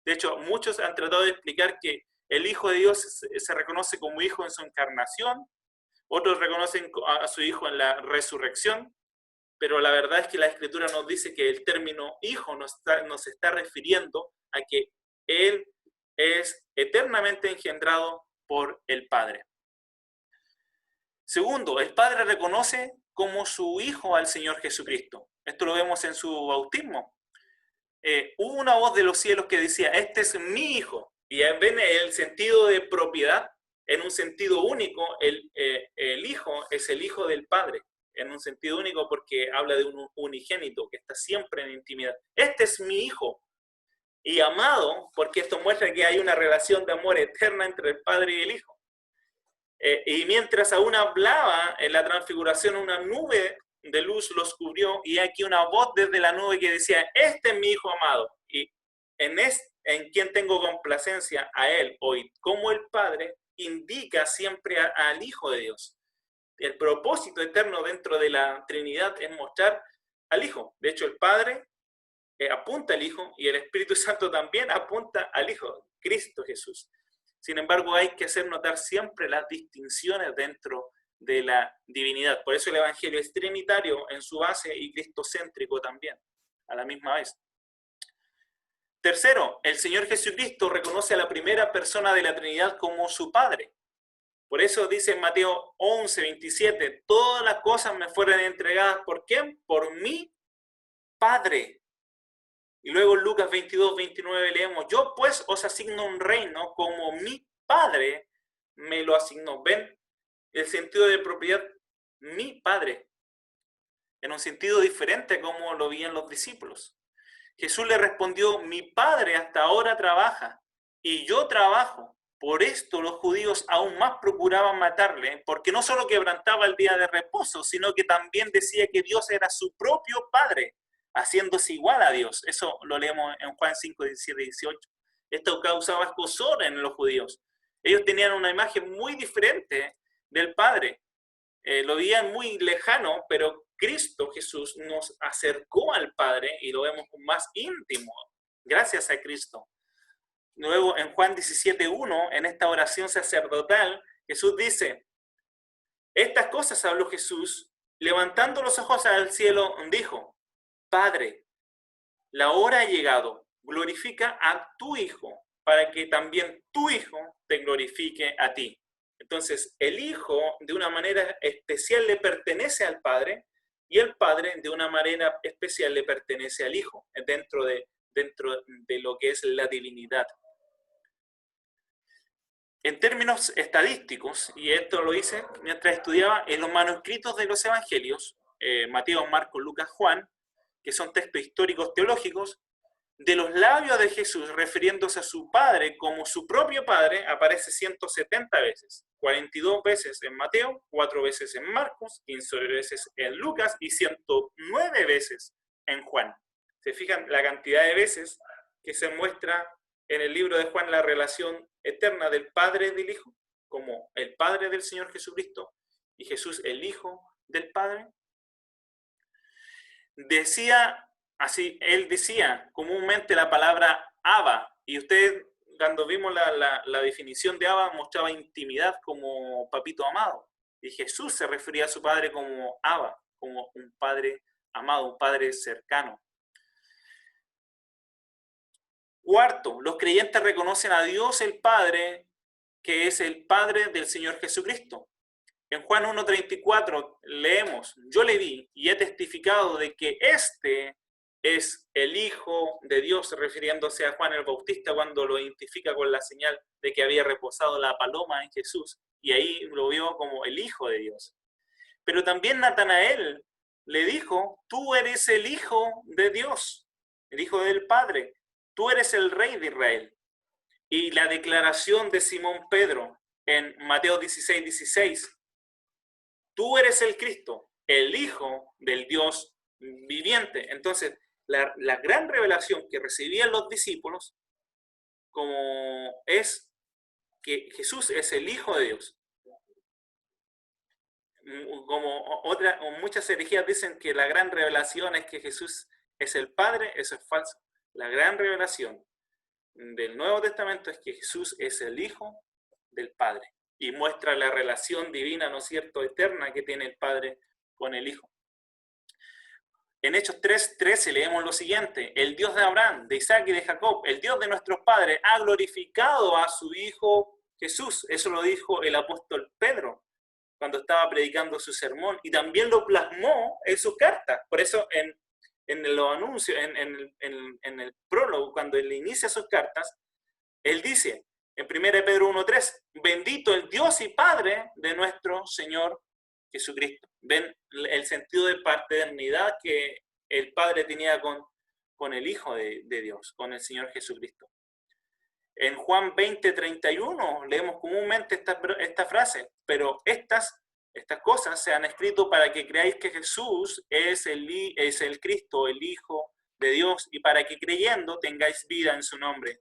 De hecho, muchos han tratado de explicar que el Hijo de Dios se reconoce como Hijo en su encarnación, otros reconocen a su Hijo en la resurrección, pero la verdad es que la Escritura nos dice que el término Hijo nos está refiriendo a que Él es eternamente engendrado por el Padre. Segundo, el Padre reconoce como su Hijo al Señor Jesucristo. Esto lo vemos en su bautismo. Hubo una voz de los cielos que decía, este es mi Hijo. Y ven el sentido de propiedad, en un sentido único, el Hijo es el Hijo del Padre, en un sentido único porque habla de un unigénito que está siempre en intimidad. Este es mi Hijo y amado, porque esto muestra que hay una relación de amor eterna entre el Padre y el Hijo. Y mientras aún hablaba en la transfiguración, una nube de luz los cubrió y aquí una voz desde la nube que decía, este es mi Hijo amado y en quien tengo complacencia, a Él. Hoy, como el Padre indica siempre al Hijo de Dios. El propósito eterno dentro de la Trinidad es mostrar al Hijo. De hecho, el Padre apunta al Hijo y el Espíritu Santo también apunta al Hijo, Cristo Jesús. Sin embargo, hay que hacer notar siempre las distinciones dentro de la divinidad. Por eso el Evangelio es trinitario en su base y cristocéntrico también, a la misma vez. Tercero, el Señor Jesucristo reconoce a la primera persona de la Trinidad como su Padre. Por eso dice en Mateo 11:27, todas las cosas me fueron entregadas, ¿por quién? Por mi Padre. Y luego en Lucas 22:29 leemos, yo pues os asigno un reino como mi Padre me lo asignó. ¿Ven? El sentido de propiedad, mi Padre. En un sentido diferente como lo veían los discípulos. Jesús le respondió, mi Padre hasta ahora trabaja y yo trabajo. Por esto los judíos aún más procuraban matarle, porque no solo quebrantaba el día de reposo, sino que también decía que Dios era su propio Padre, haciéndose igual a Dios. Eso lo leemos en Juan 5, 17 y 18. Esto causaba escozor en los judíos. Ellos tenían una imagen muy diferente del Padre. Lo veían muy lejano, pero Cristo Jesús nos acercó al Padre y lo vemos más íntimo, gracias a Cristo. Luego en Juan 17:1, en esta oración sacerdotal, Jesús dice, estas cosas habló Jesús, levantando los ojos al cielo, dijo, Padre, la hora ha llegado, glorifica a tu Hijo, para que también tu Hijo te glorifique a ti. Entonces, el Hijo de una manera especial le pertenece al Padre, y el Padre de una manera especial le pertenece al Hijo, dentro de lo que es la divinidad. En términos estadísticos, y esto lo hice mientras estudiaba, en los manuscritos de los evangelios, Mateo, Marcos, Lucas, Juan, que son textos históricos teológicos, de los labios de Jesús refiriéndose a su Padre como su propio Padre, aparece 170 veces, 42 veces en Mateo, 4 veces en Marcos, 15 veces en Lucas y 109 veces en Juan. ¿Se fijan la cantidad de veces que se muestra en el libro de Juan la relación eterna del Padre y del Hijo, como el Padre del Señor Jesucristo y Jesús el Hijo del Padre? Él decía comúnmente la palabra Abba, y usted cuando vimos la definición de Abba mostraba intimidad como papito amado, y Jesús se refería a su Padre como Abba, como un Padre amado, un Padre cercano. Cuarto, los creyentes reconocen a Dios el Padre, que es el Padre del Señor Jesucristo. En Juan 1:34 leemos, yo le vi y he testificado de que este es el Hijo de Dios, refiriéndose a Juan el Bautista cuando lo identifica con la señal de que había reposado la paloma en Jesús, y ahí lo vio como el Hijo de Dios. Pero también Natanael le dijo, tú eres el Hijo de Dios, el Hijo del Padre, tú eres el Rey de Israel. Y la declaración de Simón Pedro en Mateo 16:16, tú eres el Cristo, el Hijo del Dios viviente. Entonces, la gran revelación que recibían los discípulos como es que Jesús es el Hijo de Dios. Como muchas herejías dicen que la gran revelación es que Jesús es el Padre, eso es falso. La gran revelación del Nuevo Testamento es que Jesús es el Hijo del Padre y muestra la relación divina, ¿no es cierto?, eterna que tiene el Padre con el Hijo. En Hechos 3:13 leemos lo siguiente, el Dios de Abraham, de Isaac y de Jacob, el Dios de nuestros padres, ha glorificado a su Hijo Jesús. Eso lo dijo el apóstol Pedro cuando estaba predicando su sermón, y también lo plasmó en sus cartas. Por eso en los anuncios, en el prólogo, cuando él inicia sus cartas, él dice, en 1 Pedro 1:3, bendito el Dios y Padre de nuestro Señor Jesucristo. Ven el sentido de paternidad que el Padre tenía con el Hijo de Dios, con el Señor Jesucristo. En Juan 20:31 leemos comúnmente esta frase, pero estas cosas se han escrito para que creáis que Jesús es el Cristo, el Hijo de Dios, y para que creyendo tengáis vida en su nombre.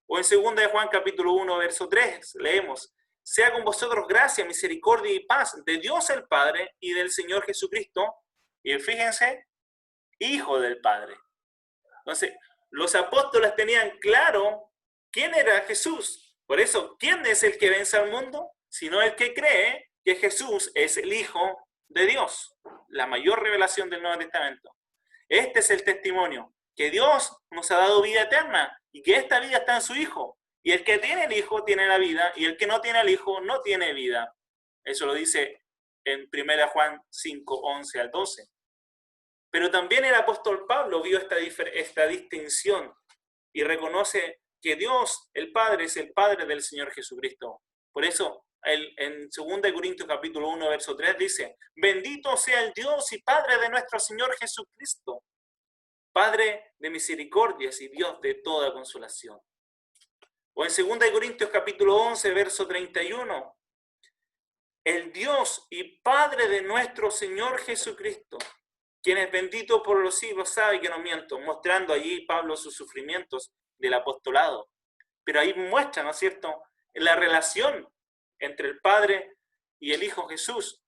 O en 2 de Juan capítulo 1, verso 3, leemos, sea con vosotros gracia, misericordia y paz de Dios el Padre y del Señor Jesucristo, y fíjense, Hijo del Padre. Entonces, los apóstoles tenían claro quién era Jesús. Por eso, ¿quién es el que vence al mundo? Sino el que cree que Jesús es el Hijo de Dios. La mayor revelación del Nuevo Testamento. Este es el testimonio, que Dios nos ha dado vida eterna y que esta vida está en su Hijo. Y el que tiene el Hijo tiene la vida, y el que no tiene el Hijo no tiene vida. Eso lo dice en 1 Juan 5:11 al 12. Pero también el apóstol Pablo vio esta distinción y reconoce que Dios, el Padre, es el Padre del Señor Jesucristo. Por eso, en 2 Corintios capítulo 1, verso 3 dice, bendito sea el Dios y Padre de nuestro Señor Jesucristo, Padre de misericordias y Dios de toda consolación. O en 2 Corintios capítulo 11, verso 31. El Dios y Padre de nuestro Señor Jesucristo, quien es bendito por los siglos, sabe que no miento, mostrando allí Pablo sus sufrimientos del apostolado. Pero ahí muestra, ¿no es cierto?, la relación entre el Padre y el Hijo Jesús.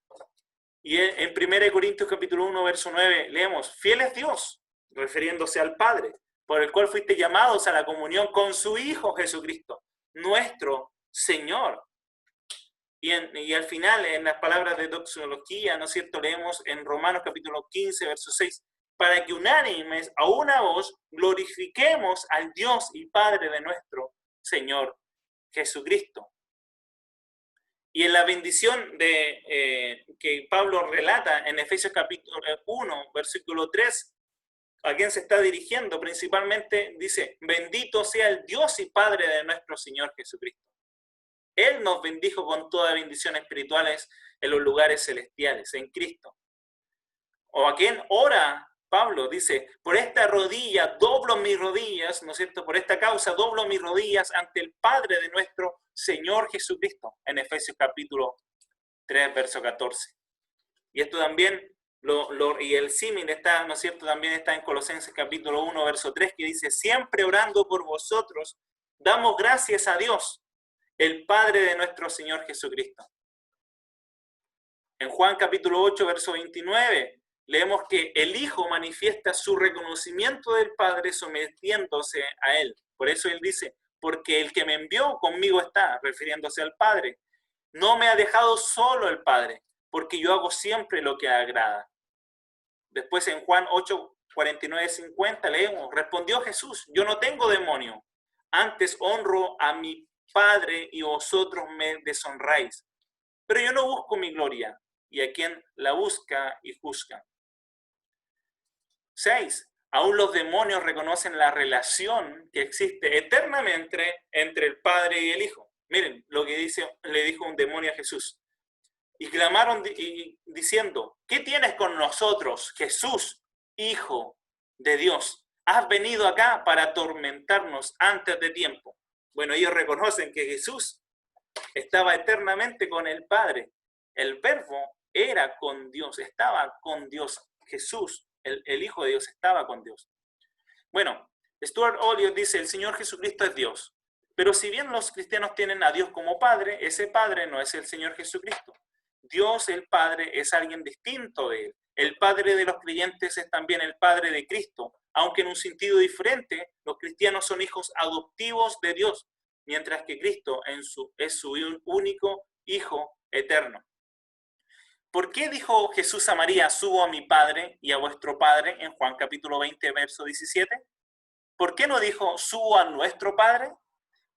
Y en 1 Corintios capítulo 1, verso 9, leemos, fiel es Dios, refiriéndose al Padre, por el cual fuiste llamados a la comunión con su Hijo Jesucristo, nuestro Señor. Y al final, en las palabras de doxología, ¿no es cierto?, leemos en Romanos capítulo 15, verso 6, para que unánimes a una voz glorifiquemos al Dios y Padre de nuestro Señor Jesucristo. Y en la bendición que Pablo relata en Efesios capítulo 1, versículo 3, ¿a quién se está dirigiendo? Principalmente dice, bendito sea el Dios y Padre de nuestro Señor Jesucristo. Él nos bendijo con todas bendiciones espirituales en los lugares celestiales, en Cristo. O a quien ora Pablo, dice, por esta rodilla doblo mis rodillas, ¿no es cierto? Por esta causa doblo mis rodillas ante el Padre de nuestro Señor Jesucristo, en Efesios capítulo 3, verso 14. Y esto también, y el símil está, ¿no es cierto? También está en Colosenses capítulo 1, verso 3, que dice, siempre orando por vosotros, damos gracias a Dios, el Padre de nuestro Señor Jesucristo. En Juan capítulo 8, verso 29, leemos que el Hijo manifiesta su reconocimiento del Padre sometiéndose a Él. Por eso Él dice, porque el que me envió conmigo está, refiriéndose al Padre. No me ha dejado solo el Padre, porque yo hago siempre lo que agrada. Después en Juan 8, 49, 50 leemos, respondió Jesús, yo no tengo demonio, antes honro a mi Padre y vosotros me deshonráis. Pero yo no busco mi gloria, y a quien la busca y juzga. 6. Aún los demonios reconocen la relación que existe eternamente entre el Padre y el Hijo. Miren lo que le dijo un demonio a Jesús. Y clamaron diciendo, ¿qué tienes con nosotros, Jesús, Hijo de Dios? ¿Has venido acá para atormentarnos antes de tiempo? Bueno, ellos reconocen que Jesús estaba eternamente con el Padre. El Verbo era con Dios, estaba con Dios. Jesús, el Hijo de Dios, estaba con Dios. Bueno, Stuart Ollio dice, el Señor Jesucristo es Dios. Pero si bien los cristianos tienen a Dios como Padre, ese Padre no es el Señor Jesucristo. Dios, el Padre, es alguien distinto de Él. El Padre de los creyentes es también el Padre de Cristo, aunque en un sentido diferente, los cristianos son hijos adoptivos de Dios, mientras que Cristo es su único Hijo eterno. ¿Por qué dijo Jesús a María, subo a mi Padre y a vuestro Padre en Juan capítulo 20, verso 17? ¿Por qué no dijo, subo a nuestro Padre?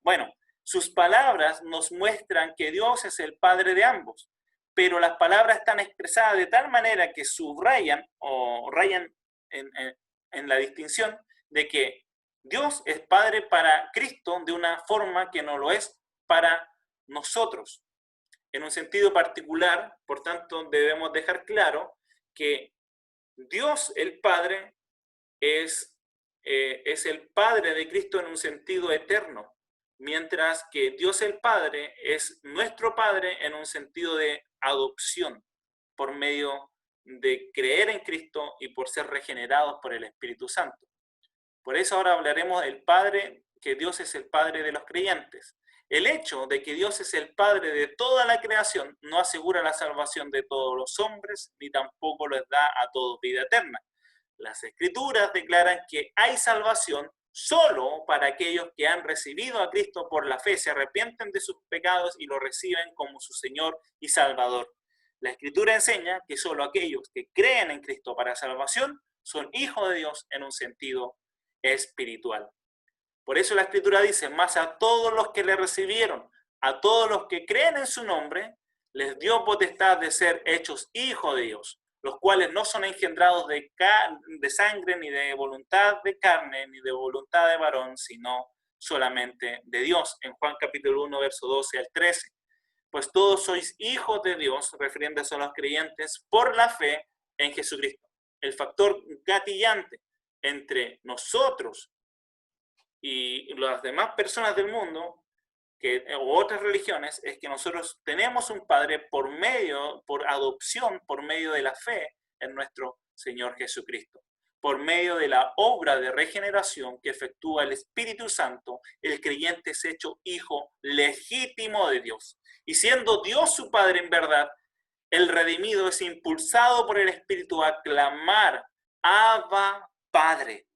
Bueno, sus palabras nos muestran que Dios es el Padre de ambos, pero las palabras están expresadas de tal manera que subrayan o rayan en la distinción de que Dios es Padre para Cristo de una forma que no lo es para nosotros. En un sentido particular, por tanto, debemos dejar claro que Dios el Padre es el Padre de Cristo en un sentido eterno, mientras que Dios el Padre es nuestro Padre en un sentido de adopción, por medio de creer en Cristo y por ser regenerados por el Espíritu Santo. Por eso ahora hablaremos del Padre, que Dios es el Padre de los creyentes. El hecho de que Dios es el Padre de toda la creación no asegura la salvación de todos los hombres, ni tampoco les da a todos vida eterna. Las Escrituras declaran que hay salvación solo para aquellos que han recibido a Cristo por la fe, se arrepienten de sus pecados y lo reciben como su Señor y Salvador. La Escritura enseña que solo aquellos que creen en Cristo para salvación son hijos de Dios en un sentido espiritual. Por eso la Escritura dice, más a todos los que le recibieron, a todos los que creen en su nombre, les dio potestad de ser hechos hijos de Dios, los cuales no son engendrados de sangre, ni de voluntad de carne, ni de voluntad de varón, sino solamente de Dios. En Juan capítulo 1, verso 12 al 13. Pues todos sois hijos de Dios, refiriéndose a los creyentes, por la fe en Jesucristo. El factor gatillante entre nosotros y las demás personas del mundo o otras religiones, es que nosotros tenemos un Padre por adopción, por medio de la fe en nuestro Señor Jesucristo. Por medio de la obra de regeneración que efectúa el Espíritu Santo, el creyente es hecho hijo legítimo de Dios. Y siendo Dios su Padre en verdad, el redimido es impulsado por el Espíritu a clamar, Abba, Padre.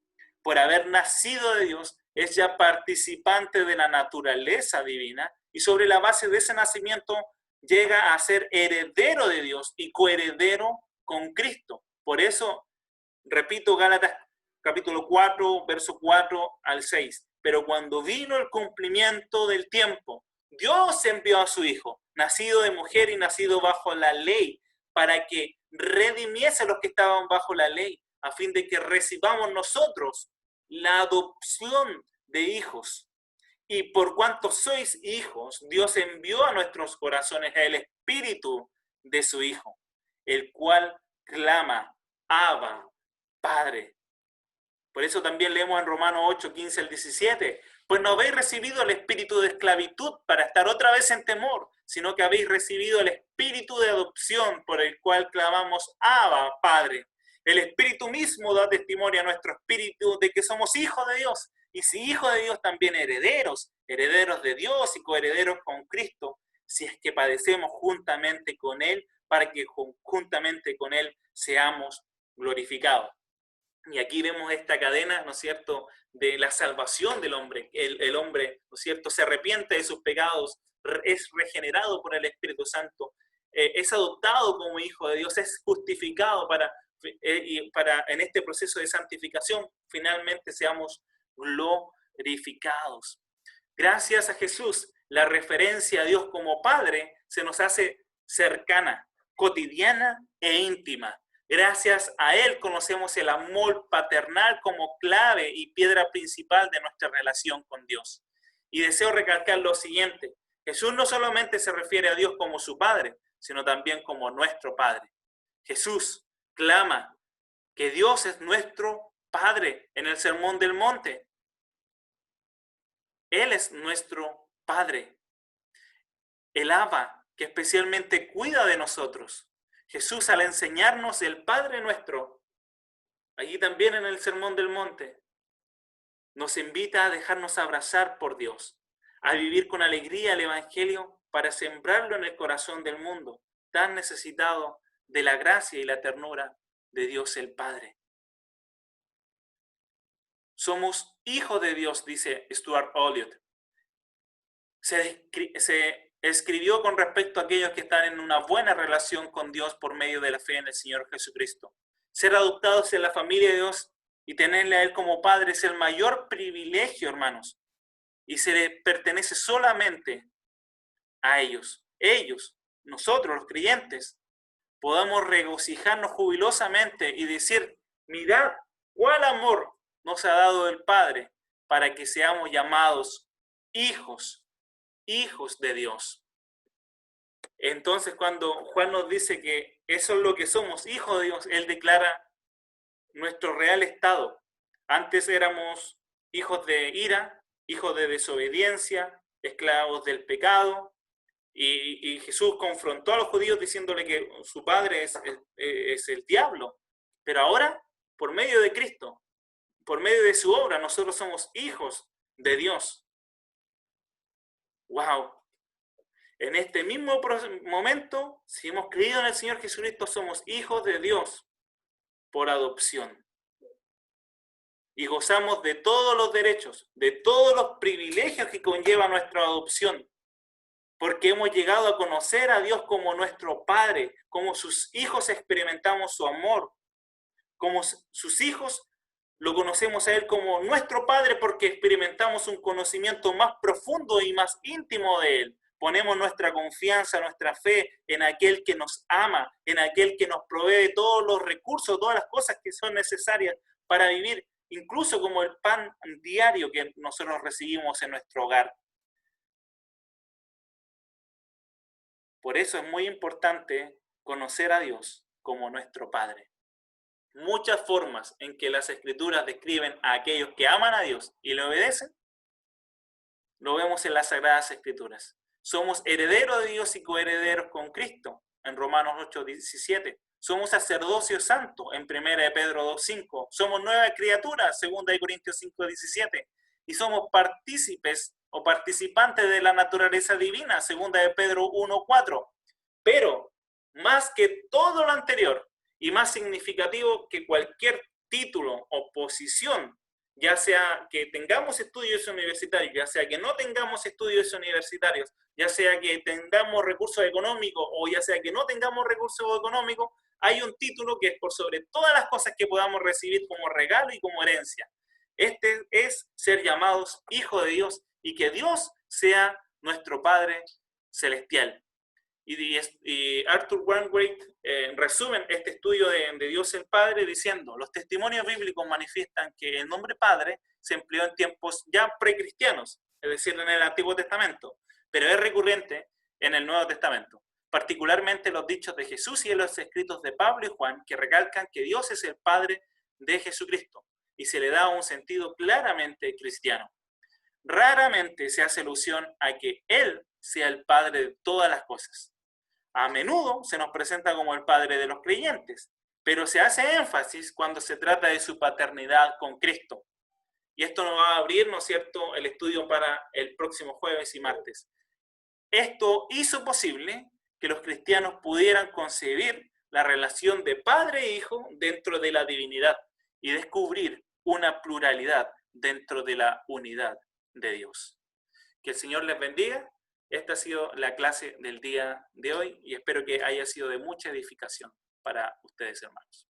Por haber nacido de Dios, es ya participante de la naturaleza divina y sobre la base de ese nacimiento llega a ser heredero de Dios y coheredero con Cristo. Por eso, repito, Gálatas capítulo 4, verso 4 al 6. Pero cuando vino el cumplimiento del tiempo, Dios envió a su Hijo, nacido de mujer y nacido bajo la ley, para que redimiese a los que estaban bajo la ley, a fin de que recibamos nosotros la adopción de hijos. Y por cuanto sois hijos, Dios envió a nuestros corazones el Espíritu de su Hijo, el cual clama, Abba, Padre. Por eso también leemos en Romanos 8, 15 al 17, pues no habéis recibido el espíritu de esclavitud para estar otra vez en temor, sino que habéis recibido el espíritu de adopción por el cual clamamos, Abba, Padre. El Espíritu mismo da testimonio a nuestro espíritu de que somos hijos de Dios, y si hijos de Dios también herederos, herederos de Dios y coherederos con Cristo, si es que padecemos juntamente con Él, para que juntamente con Él seamos glorificados. Y aquí vemos esta cadena, ¿no es cierto?, de la salvación del hombre. El hombre, ¿no es cierto?, se arrepiente de sus pecados, es regenerado por el Espíritu Santo, es adoptado como hijo de Dios, es justificado y en este proceso de santificación finalmente seamos glorificados. Gracias a Jesús, la referencia a Dios como Padre se nos hace cercana, cotidiana e íntima. Gracias a Él conocemos el amor paternal como clave y piedra principal de nuestra relación con Dios. Y deseo recalcar lo siguiente: Jesús no solamente se refiere a Dios como su Padre, sino también como nuestro Padre. Jesús clama que Dios es nuestro Padre en el Sermón del Monte. Él es nuestro Padre. El Abba, que especialmente cuida de nosotros. Jesús, al enseñarnos el Padre nuestro, allí también en el Sermón del Monte, nos invita a dejarnos abrazar por Dios, a vivir con alegría el Evangelio para sembrarlo en el corazón del mundo, tan necesitado de la gracia y la ternura de Dios el Padre. Somos hijos de Dios, dice Stuart Olyott. Se escribió con respecto a aquellos que están en una buena relación con Dios por medio de la fe en el Señor Jesucristo. Ser adoptados en la familia de Dios y tenerle a Él como Padre es el mayor privilegio, hermanos. Y se le pertenece solamente a ellos. Ellos, nosotros los creyentes, podamos regocijarnos jubilosamente y decir, mirad cuál amor nos ha dado el Padre para que seamos llamados hijos de Dios. Entonces, cuando Juan nos dice que eso es lo que somos, hijos de Dios, él declara nuestro real estado. Antes éramos hijos de ira, hijos de desobediencia, esclavos del pecado, y Jesús confrontó a los judíos diciéndole que su padre es el diablo. Pero ahora, por medio de Cristo, por medio de su obra, nosotros somos hijos de Dios. ¡Wow! En este mismo momento, si hemos creído en el Señor Jesucristo, somos hijos de Dios por adopción. Y gozamos de todos los derechos, de todos los privilegios que conlleva nuestra adopción. Porque hemos llegado a conocer a Dios como nuestro Padre, como sus hijos experimentamos su amor, como sus hijos lo conocemos a Él como nuestro Padre porque experimentamos un conocimiento más profundo y más íntimo de Él. Ponemos nuestra confianza, nuestra fe en aquel que nos ama, en aquel que nos provee todos los recursos, todas las cosas que son necesarias para vivir, incluso como el pan diario que nosotros recibimos en nuestro hogar. Por eso es muy importante conocer a Dios como nuestro Padre. Muchas formas en que las Escrituras describen a aquellos que aman a Dios y le obedecen Lo vemos en las Sagradas Escrituras. Somos herederos de Dios y coherederos con Cristo, en Romanos 8:17. Somos sacerdocio santo, en 1 de Pedro 2:5. Somos nueva criatura, 2 de Corintios 5:17. Y somos partícipes o participantes de la naturaleza divina, 2 de Pedro 1:4. Pero, más que todo lo anterior, y más significativo que cualquier título o posición, ya sea que tengamos estudios universitarios, ya sea que no tengamos estudios universitarios, ya sea que tengamos recursos económicos o ya sea que no tengamos recursos económicos, hay un título que es por sobre todas las cosas que podamos recibir como regalo y como herencia. Este es ser llamados hijos de Dios y que Dios sea nuestro Padre celestial. Y Arthur Wainwright resumen este estudio de Dios el Padre diciendo: los testimonios bíblicos manifiestan que el nombre Padre se empleó en tiempos ya precristianos, es decir, en el Antiguo Testamento, pero es recurrente en el Nuevo Testamento, particularmente los dichos de Jesús y en los escritos de Pablo y Juan, que recalcan que Dios es el Padre de Jesucristo, y se le da un sentido claramente cristiano. Raramente se hace alusión a que Él sea el Padre de todas las cosas. A menudo se nos presenta como el Padre de los creyentes, pero se hace énfasis cuando se trata de su paternidad con Cristo. Y esto nos va a abrir, ¿no es cierto?, el estudio para el próximo jueves y martes. Esto hizo posible que los cristianos pudieran concebir la relación de padre e hijo dentro de la divinidad y descubrir una pluralidad dentro de la unidad de Dios. Que el Señor les bendiga. Esta ha sido la clase del día de hoy y espero que haya sido de mucha edificación para ustedes, hermanos.